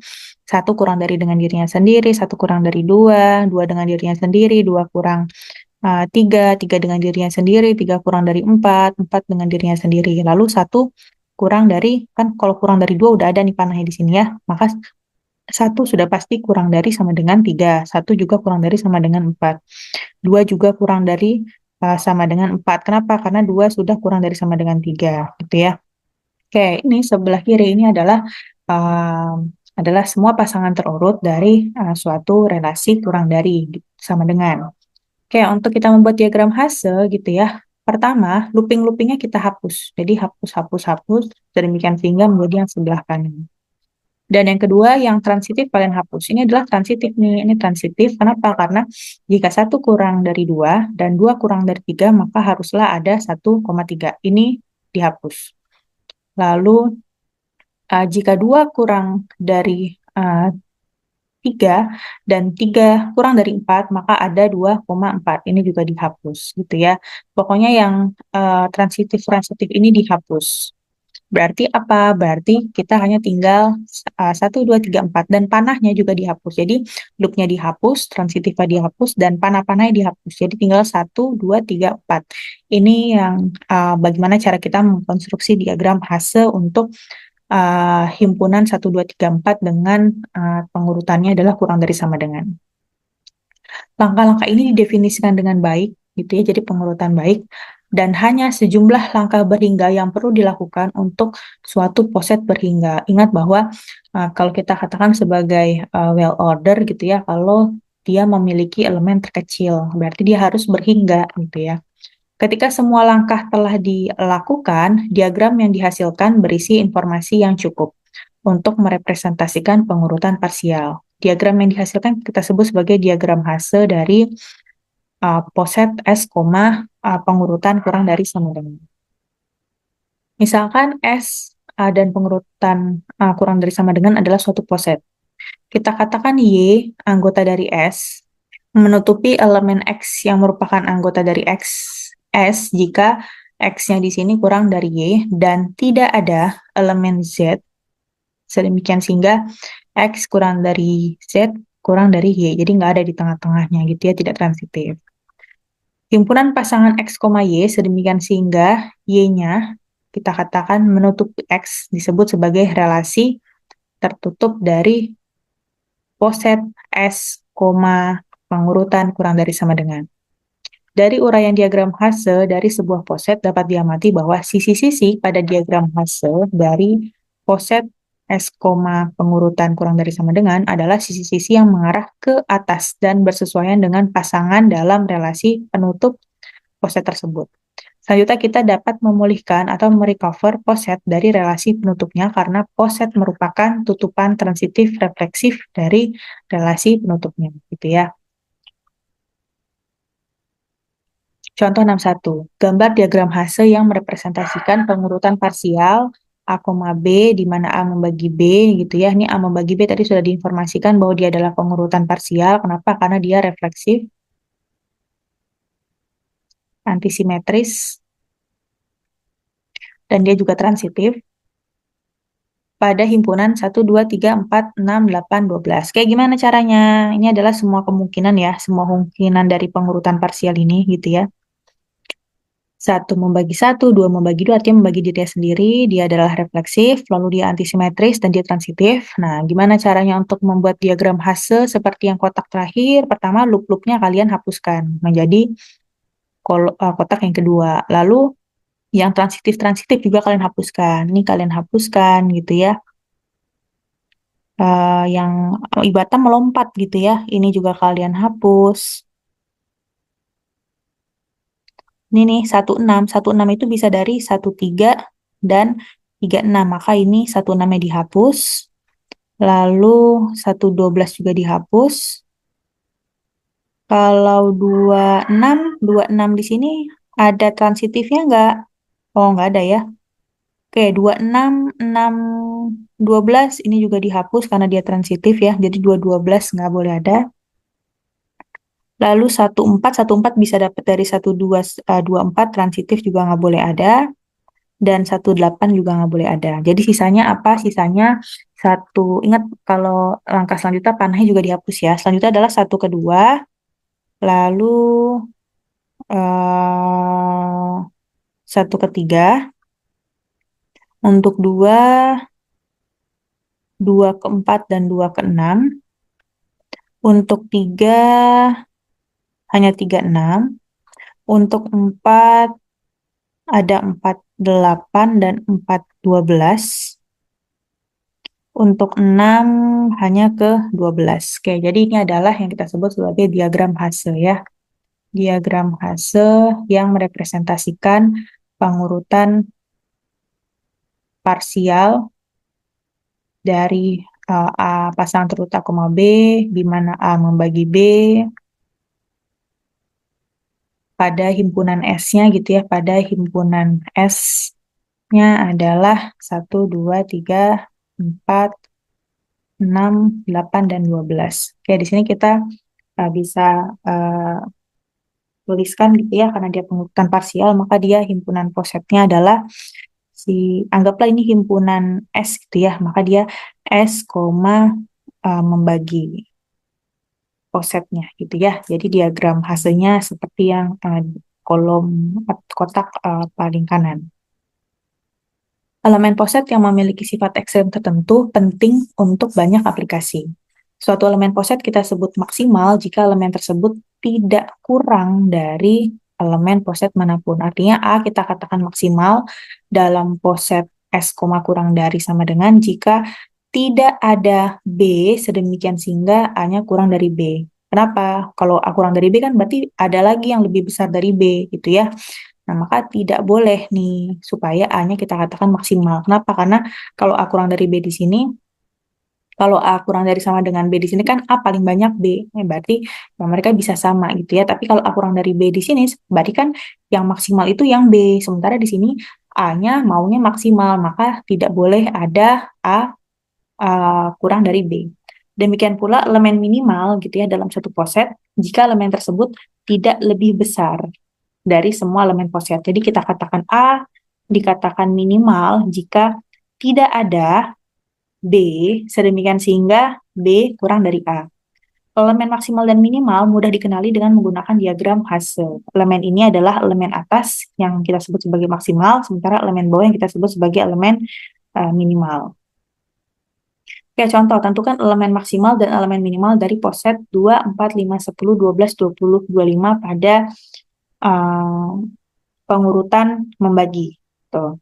1 kurang dari dengan dirinya sendiri, 1 kurang dari 2, 2 dengan dirinya sendiri, 2 kurang 3, 3 dengan dirinya sendiri, 3 kurang dari 4, 4 dengan dirinya sendiri. Lalu 1 kurang dari, kan kalau kurang dari 2 udah ada nih panahnya di sini ya, maka 1 sudah pasti kurang dari sama dengan 3, 1 juga kurang dari sama dengan 4, 2 juga kurang dari sama dengan 4. Kenapa? Karena 2 sudah kurang dari sama dengan 3, gitu ya. Oke, ini sebelah kiri ini adalah semua pasangan terurut dari suatu relasi kurang dari sama dengan. Oke, untuk kita membuat diagram Hasse gitu ya. Pertama, looping-loopingnya kita hapus. Jadi hapus, hapus, hapus, sedemikian sehingga menjadi yang sebelah kanan. Dan yang kedua, yang transitif kalian hapus. Ini adalah transitif nih. Ini transitif. Kenapa? Karena jika 1 kurang dari 2 dan 2 kurang dari 3, maka haruslah ada 1,3. Ini dihapus. Lalu, jika 2 kurang dari 3 dan 3 kurang dari 4, maka ada 2,4. Ini juga dihapus gitu ya. Pokoknya yang transitif-transitif ini dihapus. Berarti apa? Berarti kita hanya tinggal 1, 2, 3, 4. Dan panahnya juga dihapus. Jadi loopnya dihapus, transitifnya dihapus, dan panah-panahnya dihapus. Jadi tinggal 1, 2, 3, 4. Ini yang bagaimana cara kita mengkonstruksi diagram Hasse untuk himpunan 1, 2, 3, 4 dengan pengurutannya adalah kurang dari sama dengan. Langkah-langkah ini didefinisikan dengan baik, gitu ya, jadi pengurutan baik. dan hanya sejumlah langkah berhingga yang perlu dilakukan untuk suatu poset berhingga. Ingat bahwa kalau kita katakan sebagai well order gitu ya, kalau dia memiliki elemen terkecil, berarti dia harus berhingga gitu ya. Ketika semua langkah telah dilakukan, diagram yang dihasilkan berisi informasi yang cukup untuk merepresentasikan pengurutan parsial. Diagram yang dihasilkan kita sebut sebagai diagram Hasse dari poset S, pengurutan kurang dari sama dengan. Misalkan S dan pengurutan kurang dari sama dengan adalah suatu poset. Kita katakan Y, anggota dari S, menutupi elemen X yang merupakan anggota dari X, S jika X-nya di sini kurang dari Y, dan tidak ada elemen Z, sedemikian sehingga X kurang dari Z kurang dari Y, jadi nggak ada di tengah-tengahnya gitu ya, tidak transitif. Himpunan pasangan X, Y sedemikian sehingga Y-nya kita katakan menutup X disebut sebagai relasi tertutup dari poset S, pengurutan kurang dari sama dengan. Dari uraian diagram Hasse dari sebuah poset dapat diamati bahwa sisi-sisi pada diagram Hasse dari poset S, pengurutan kurang dari sama dengan adalah sisi-sisi yang mengarah ke atas dan bersesuaian dengan pasangan dalam relasi penutup poset tersebut. Selanjutnya kita dapat memulihkan atau merecover poset dari relasi penutupnya karena poset merupakan tutupan transitif refleksif dari relasi penutupnya, gitu ya. Contoh 61, gambar diagram Hasse yang merepresentasikan pengurutan parsial A, B, di mana A membagi B, gitu ya. Ini A membagi B tadi sudah diinformasikan bahwa dia adalah pengurutan parsial. Kenapa? Karena dia refleksif, antisimetris, dan dia juga transitif pada himpunan 1, 2, 3, 4, 6, 8, 12. Kayak gimana caranya? Ini adalah semua kemungkinan ya, semua kemungkinan dari pengurutan parsial ini gitu ya. 1 membagi 1, 2 membagi 2, artinya membagi dirinya sendiri, dia adalah refleksif, lalu dia antisimetris, dan dia transitif. Nah, gimana caranya untuk membuat diagram Hasse seperti yang kotak terakhir? Pertama, loop-loopnya kalian hapuskan menjadi kotak yang kedua. Lalu, yang transitif-transitif juga kalian hapuskan. Ini kalian hapuskan gitu ya. Yang ibaratnya melompat gitu ya. Ini juga kalian hapus. Ini nih 16. 16 itu bisa dari 13 dan 36. Maka ini 16-nya dihapus. Lalu 112 juga dihapus. Kalau 26 di sini ada transitifnya nggak? Oh, nggak ada ya. Oke, 26, 6, 12 ini juga dihapus karena dia transitif ya. Jadi 212 nggak boleh ada. Lalu 14 bisa dapat dari 24 transitif juga nggak boleh ada. Dan 18 juga nggak boleh ada. Jadi sisanya apa? Sisanya ingat kalau langkah selanjutnya panahnya juga dihapus ya. Selanjutnya adalah 1 kedua, lalu 1 ketiga, untuk 2 keempat, dan 2 keenam. Untuk 3 hanya 36. Untuk 4 ada 48 dan 412. Untuk 6 hanya ke 12. Oke, jadi ini adalah yang kita sebut sebagai diagram Hasse ya. Diagram Hasse yang merepresentasikan pengurutan parsial dari A pasangan terurut A, B, di mana A membagi B pada himpunan S-nya gitu ya. Pada himpunan S-nya adalah 1, 2, 3, 4, 6, 8, dan 12. Oke, di sini kita bisa tuliskan gitu ya, karena dia pengurutan parsial, maka dia himpunan posetnya adalah anggaplah ini himpunan S gitu ya, maka dia S, membagi posetnya gitu ya. Jadi diagram hasilnya seperti yang kolom kotak paling kanan. Elemen poset yang memiliki sifat ekstrem tertentu penting untuk banyak aplikasi. Suatu elemen poset kita sebut maksimal jika elemen tersebut tidak kurang dari elemen poset manapun. Artinya A kita katakan maksimal dalam poset S, kurang dari sama dengan jika tidak ada B sedemikian sehingga A-nya kurang dari B. Kenapa? Kalau A kurang dari B kan berarti ada lagi yang lebih besar dari B gitu ya. Nah, maka tidak boleh nih supaya A-nya kita katakan maksimal. Kenapa? Karena kalau A kurang dari B di sini, kalau A kurang dari sama dengan B di sini kan A paling banyak B. Berarti ya mereka bisa sama gitu ya. Tapi kalau A kurang dari B di sini, berarti kan yang maksimal itu yang B. Sementara di sini A-nya maunya maksimal, maka tidak boleh ada A kurang dari B. Demikian pula elemen minimal gitu ya dalam satu poset jika elemen tersebut tidak lebih besar dari semua elemen poset. Jadi kita katakan A dikatakan minimal jika tidak ada B sedemikian sehingga B kurang dari A. Elemen maksimal dan minimal mudah dikenali dengan menggunakan diagram Hasse. Elemen ini adalah elemen atas yang kita sebut sebagai maksimal, sementara elemen bawah yang kita sebut sebagai elemen minimal. Oke, contoh, tentukan elemen maksimal dan elemen minimal dari poset 2, 4, 5, 10, 12, 20, 25 pada pengurutan membagi. Tuh.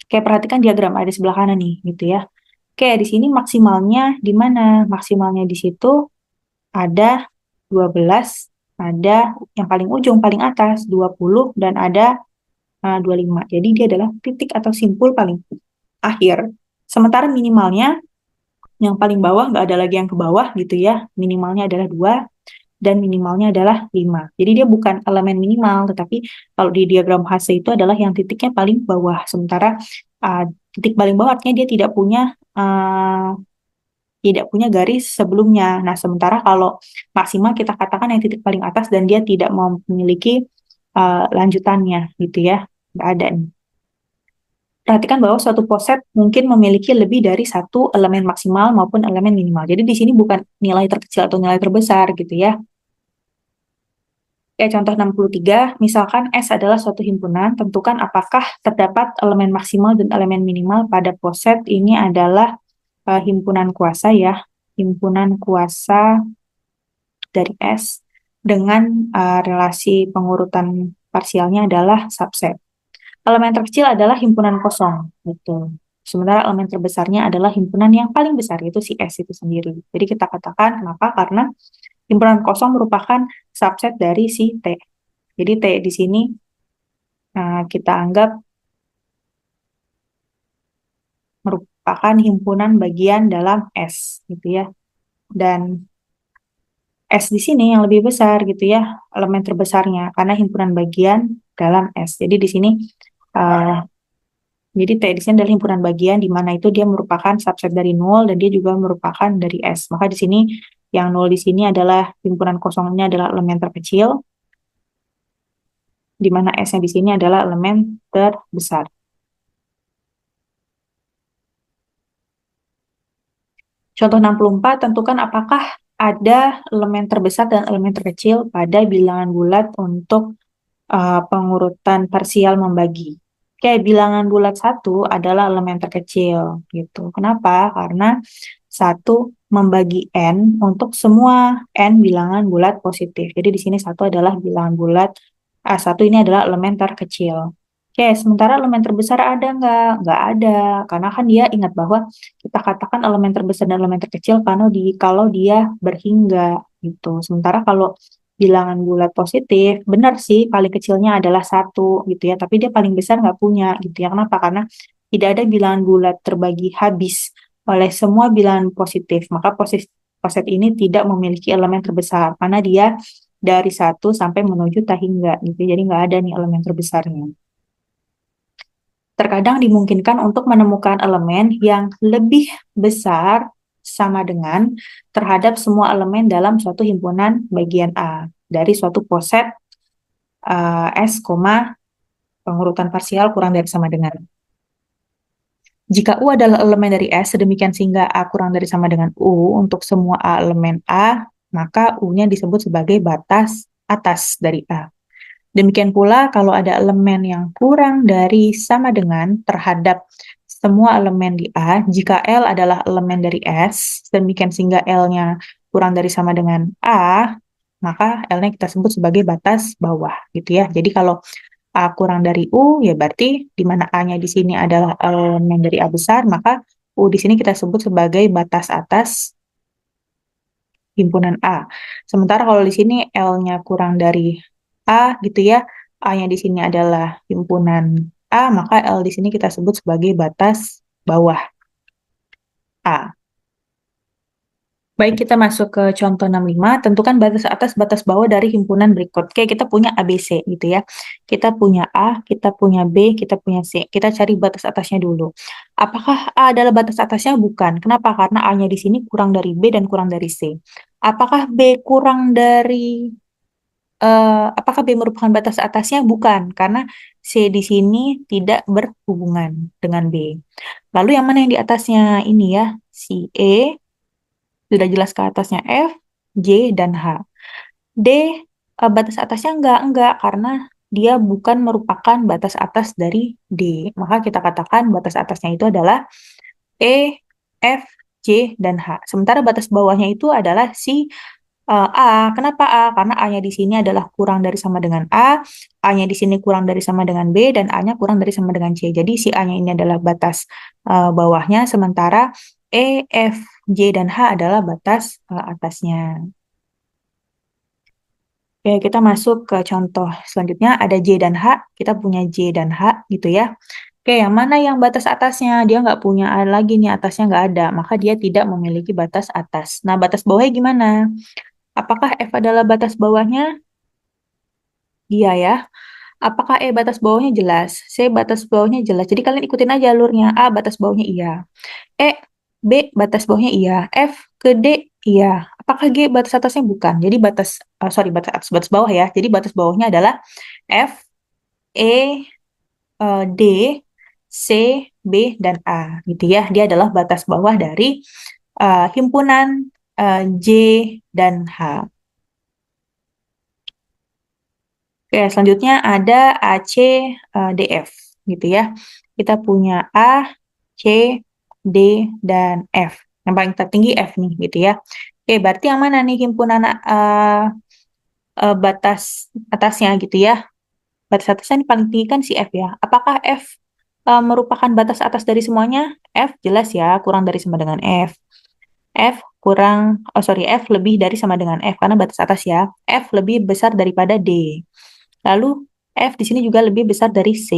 Oke, perhatikan diagram ada di sebelah kanan nih, gitu ya. Oke, di sini maksimalnya di mana? Maksimalnya di situ ada 12, ada yang paling ujung, paling atas, 20, dan ada 25. Jadi dia adalah titik atau simpul paling akhir. Sementara minimalnya, yang paling bawah, nggak ada lagi yang ke bawah gitu ya. Minimalnya adalah 2, dan minimalnya adalah 5. Jadi dia bukan elemen minimal, tetapi kalau di diagram Hasse itu adalah yang titiknya paling bawah. Sementara titik paling bawah artinya dia tidak punya garis sebelumnya. Nah, sementara kalau maksimal kita katakan yang titik paling atas dan dia tidak memiliki lanjutannya gitu ya. Nggak ada nih. Perhatikan bahwa suatu poset mungkin memiliki lebih dari satu elemen maksimal maupun elemen minimal. Jadi di sini bukan nilai terkecil atau nilai terbesar gitu ya. Kayak contoh 63, misalkan S adalah suatu himpunan, tentukan apakah terdapat elemen maksimal dan elemen minimal pada poset ini adalah himpunan kuasa ya, himpunan kuasa dari S dengan relasi pengurutan parsialnya adalah subset. Elemen terkecil adalah himpunan kosong, gitu. Sementara elemen terbesarnya adalah himpunan yang paling besar, yaitu si S itu sendiri. Jadi kita katakan kenapa? Karena himpunan kosong merupakan subset dari si T. Jadi T di sini kita anggap merupakan himpunan bagian dalam S, gitu ya. Dan S di sini yang lebih besar, gitu ya, elemen terbesarnya, karena himpunan bagian dalam S. Jadi di sini, jadi T di sini adalah himpunan bagian, di mana itu dia merupakan subset dari 0, dan dia juga merupakan dari S. Maka di sini, yang 0 di sini adalah himpunan kosongnya adalah elemen terkecil, di mana S-nya di sini adalah elemen terbesar. Contoh 64, tentukan apakah ada elemen terbesar dan elemen terkecil pada bilangan bulat untuk pengurutan parsial membagi. Oke, bilangan bulat 1 adalah elemen terkecil, gitu. Kenapa? Karena 1 membagi N untuk semua N bilangan bulat positif. Jadi di sini 1 adalah bilangan bulat, 1 ini adalah elemen terkecil. Oke, sementara elemen terbesar ada nggak? Nggak ada, karena kan dia ingat bahwa kita katakan elemen terbesar dan elemen terkecil kalau dia berhingga, gitu. Sementara kalau bilangan bulat positif, benar sih paling kecilnya adalah 1 gitu ya, tapi dia paling besar nggak punya gitu ya. Kenapa? Karena tidak ada bilangan bulat terbagi habis oleh semua bilangan positif, maka poset ini tidak memiliki elemen terbesar, karena dia dari 1 sampai menuju tak hingga gitu, jadi nggak ada nih elemen terbesarnya. Terkadang dimungkinkan untuk menemukan elemen yang lebih besar sama dengan terhadap semua elemen dalam suatu himpunan bagian A dari suatu poset S, pengurutan parsial kurang dari sama dengan. Jika U adalah elemen dari S, sedemikian sehingga A kurang dari sama dengan U untuk semua A elemen A, maka U-nya disebut sebagai batas atas dari A. Demikian pula kalau ada elemen yang kurang dari sama dengan terhadap semua elemen di A, jika L adalah elemen dari S, demikian sehingga L-nya kurang dari sama dengan A, maka L-nya kita sebut sebagai batas bawah gitu ya. Jadi kalau A kurang dari U, ya berarti di mana A-nya di sini adalah elemen dari A besar, maka U di sini kita sebut sebagai batas atas himpunan A. Sementara kalau di sini L-nya kurang dari A gitu ya, A-nya di sini adalah himpunan A, maka L di sini kita sebut sebagai batas bawah A. Baik, kita masuk ke contoh 65. Tentukan batas atas, batas bawah dari himpunan berikut. Oke, kita punya A, B, C gitu ya. Kita punya A, kita punya B, kita punya C. Kita cari batas atasnya dulu. Apakah A adalah batas atasnya? Bukan. Kenapa? Karena A-nya di sini kurang dari B dan kurang dari C. Apakah B kurang dari apakah B merupakan batas atasnya? Bukan, karena C di sini tidak berhubungan dengan B. Lalu yang mana yang di atasnya ini ya? Si E, sudah jelas ke atasnya F, J, dan H. D, batas atasnya enggak, karena dia bukan merupakan batas atas dari D. Maka kita katakan batas atasnya itu adalah E, F, J, dan H. Sementara batas bawahnya itu adalah si A. Kenapa A? Karena A-nya di sini adalah kurang dari sama dengan A, A-nya di sini kurang dari sama dengan B, dan A-nya kurang dari sama dengan C. Jadi si A-nya ini adalah batas bawahnya, sementara E, F, J, dan H adalah batas atasnya. Oke, kita masuk ke contoh selanjutnya. Ada J dan H, kita punya J dan H gitu ya. Oke, yang mana yang batas atasnya? Dia nggak punya A lagi nih, atasnya nggak ada, maka dia tidak memiliki batas atas. Nah, batas bawahnya gimana? Apakah F adalah batas bawahnya? Iya ya. Apakah E batas bawahnya jelas? C batas bawahnya jelas. Jadi kalian ikutin aja alurnya. A batas bawahnya iya. E, B batas bawahnya iya. F ke D iya. Apakah G batas atasnya? Bukan. Jadi batas atas, batas bawah ya. Jadi batas bawahnya adalah F, E, D, C, B, dan A. Gitu ya. Dia adalah batas bawah dari himpunan J dan H. Oke, selanjutnya ada AC, DF, gitu ya. Kita punya A, C, D, dan F. Yang paling tertinggi F nih, gitu ya. Oke, berarti yang mana nih himpunan batas atasnya, gitu ya. Batas atasnya ini paling tinggi kan si F ya. Apakah F merupakan batas atas dari semuanya? F jelas ya, kurang dari sama dengan F. F lebih dari sama dengan F, karena batas atas ya. F lebih besar daripada D. Lalu F di sini juga lebih besar dari C.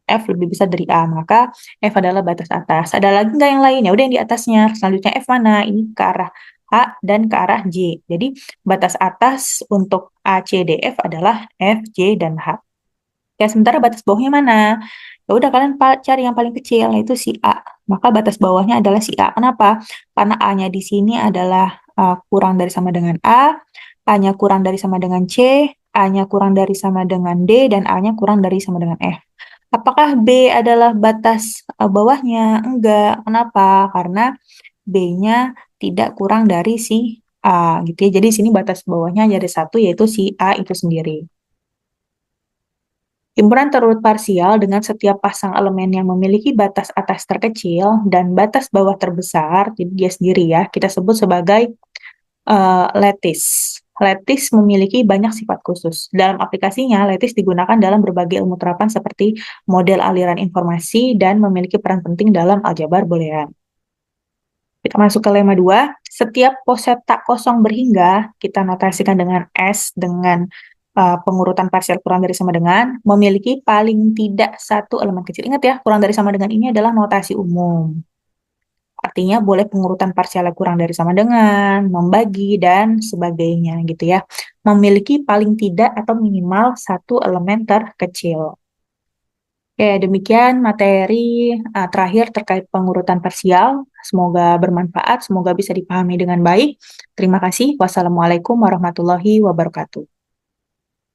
F lebih besar dari A, maka F adalah batas atas. Ada lagi nggak yang lain? Ya udah yang di atasnya. Selanjutnya F mana? Ini ke arah A dan ke arah J. Jadi batas atas untuk A, C, D, F adalah F, J, dan H. Ya, sementara batas bawahnya mana? Ya udah kalian cari yang paling kecil, yaitu si A. Maka batas bawahnya adalah si A. Kenapa? Karena A-nya di sini adalah kurang dari sama dengan A, A-nya kurang dari sama dengan C, A-nya kurang dari sama dengan D, dan A-nya kurang dari sama dengan F. Apakah B adalah batas bawahnya? Enggak. Kenapa? Karena B-nya tidak kurang dari si A, gitu ya. Jadi sini batas bawahnya ada satu, yaitu si A itu sendiri. Himpunan terurut parsial dengan setiap pasang elemen yang memiliki batas atas terkecil dan batas bawah terbesar, jadi dia sendiri ya, kita sebut sebagai lattice. Lattice memiliki banyak sifat khusus. Dalam aplikasinya, lattice digunakan dalam berbagai ilmu terapan seperti model aliran informasi dan memiliki peran penting dalam aljabar boolean. Kita masuk ke lemma 2. Setiap pose tak kosong berhingga, kita notasikan dengan S dengan pengurutan parsial kurang dari sama dengan, memiliki paling tidak satu elemen kecil. Ingat ya, kurang dari sama dengan ini adalah notasi umum. Artinya boleh pengurutan parsialnya kurang dari sama dengan, membagi, dan sebagainya gitu ya. Memiliki paling tidak atau minimal satu elemen terkecil. Oke, demikian materi terakhir terkait pengurutan parsial. Semoga bermanfaat, semoga bisa dipahami dengan baik. Terima kasih. Wassalamualaikum warahmatullahi wabarakatuh.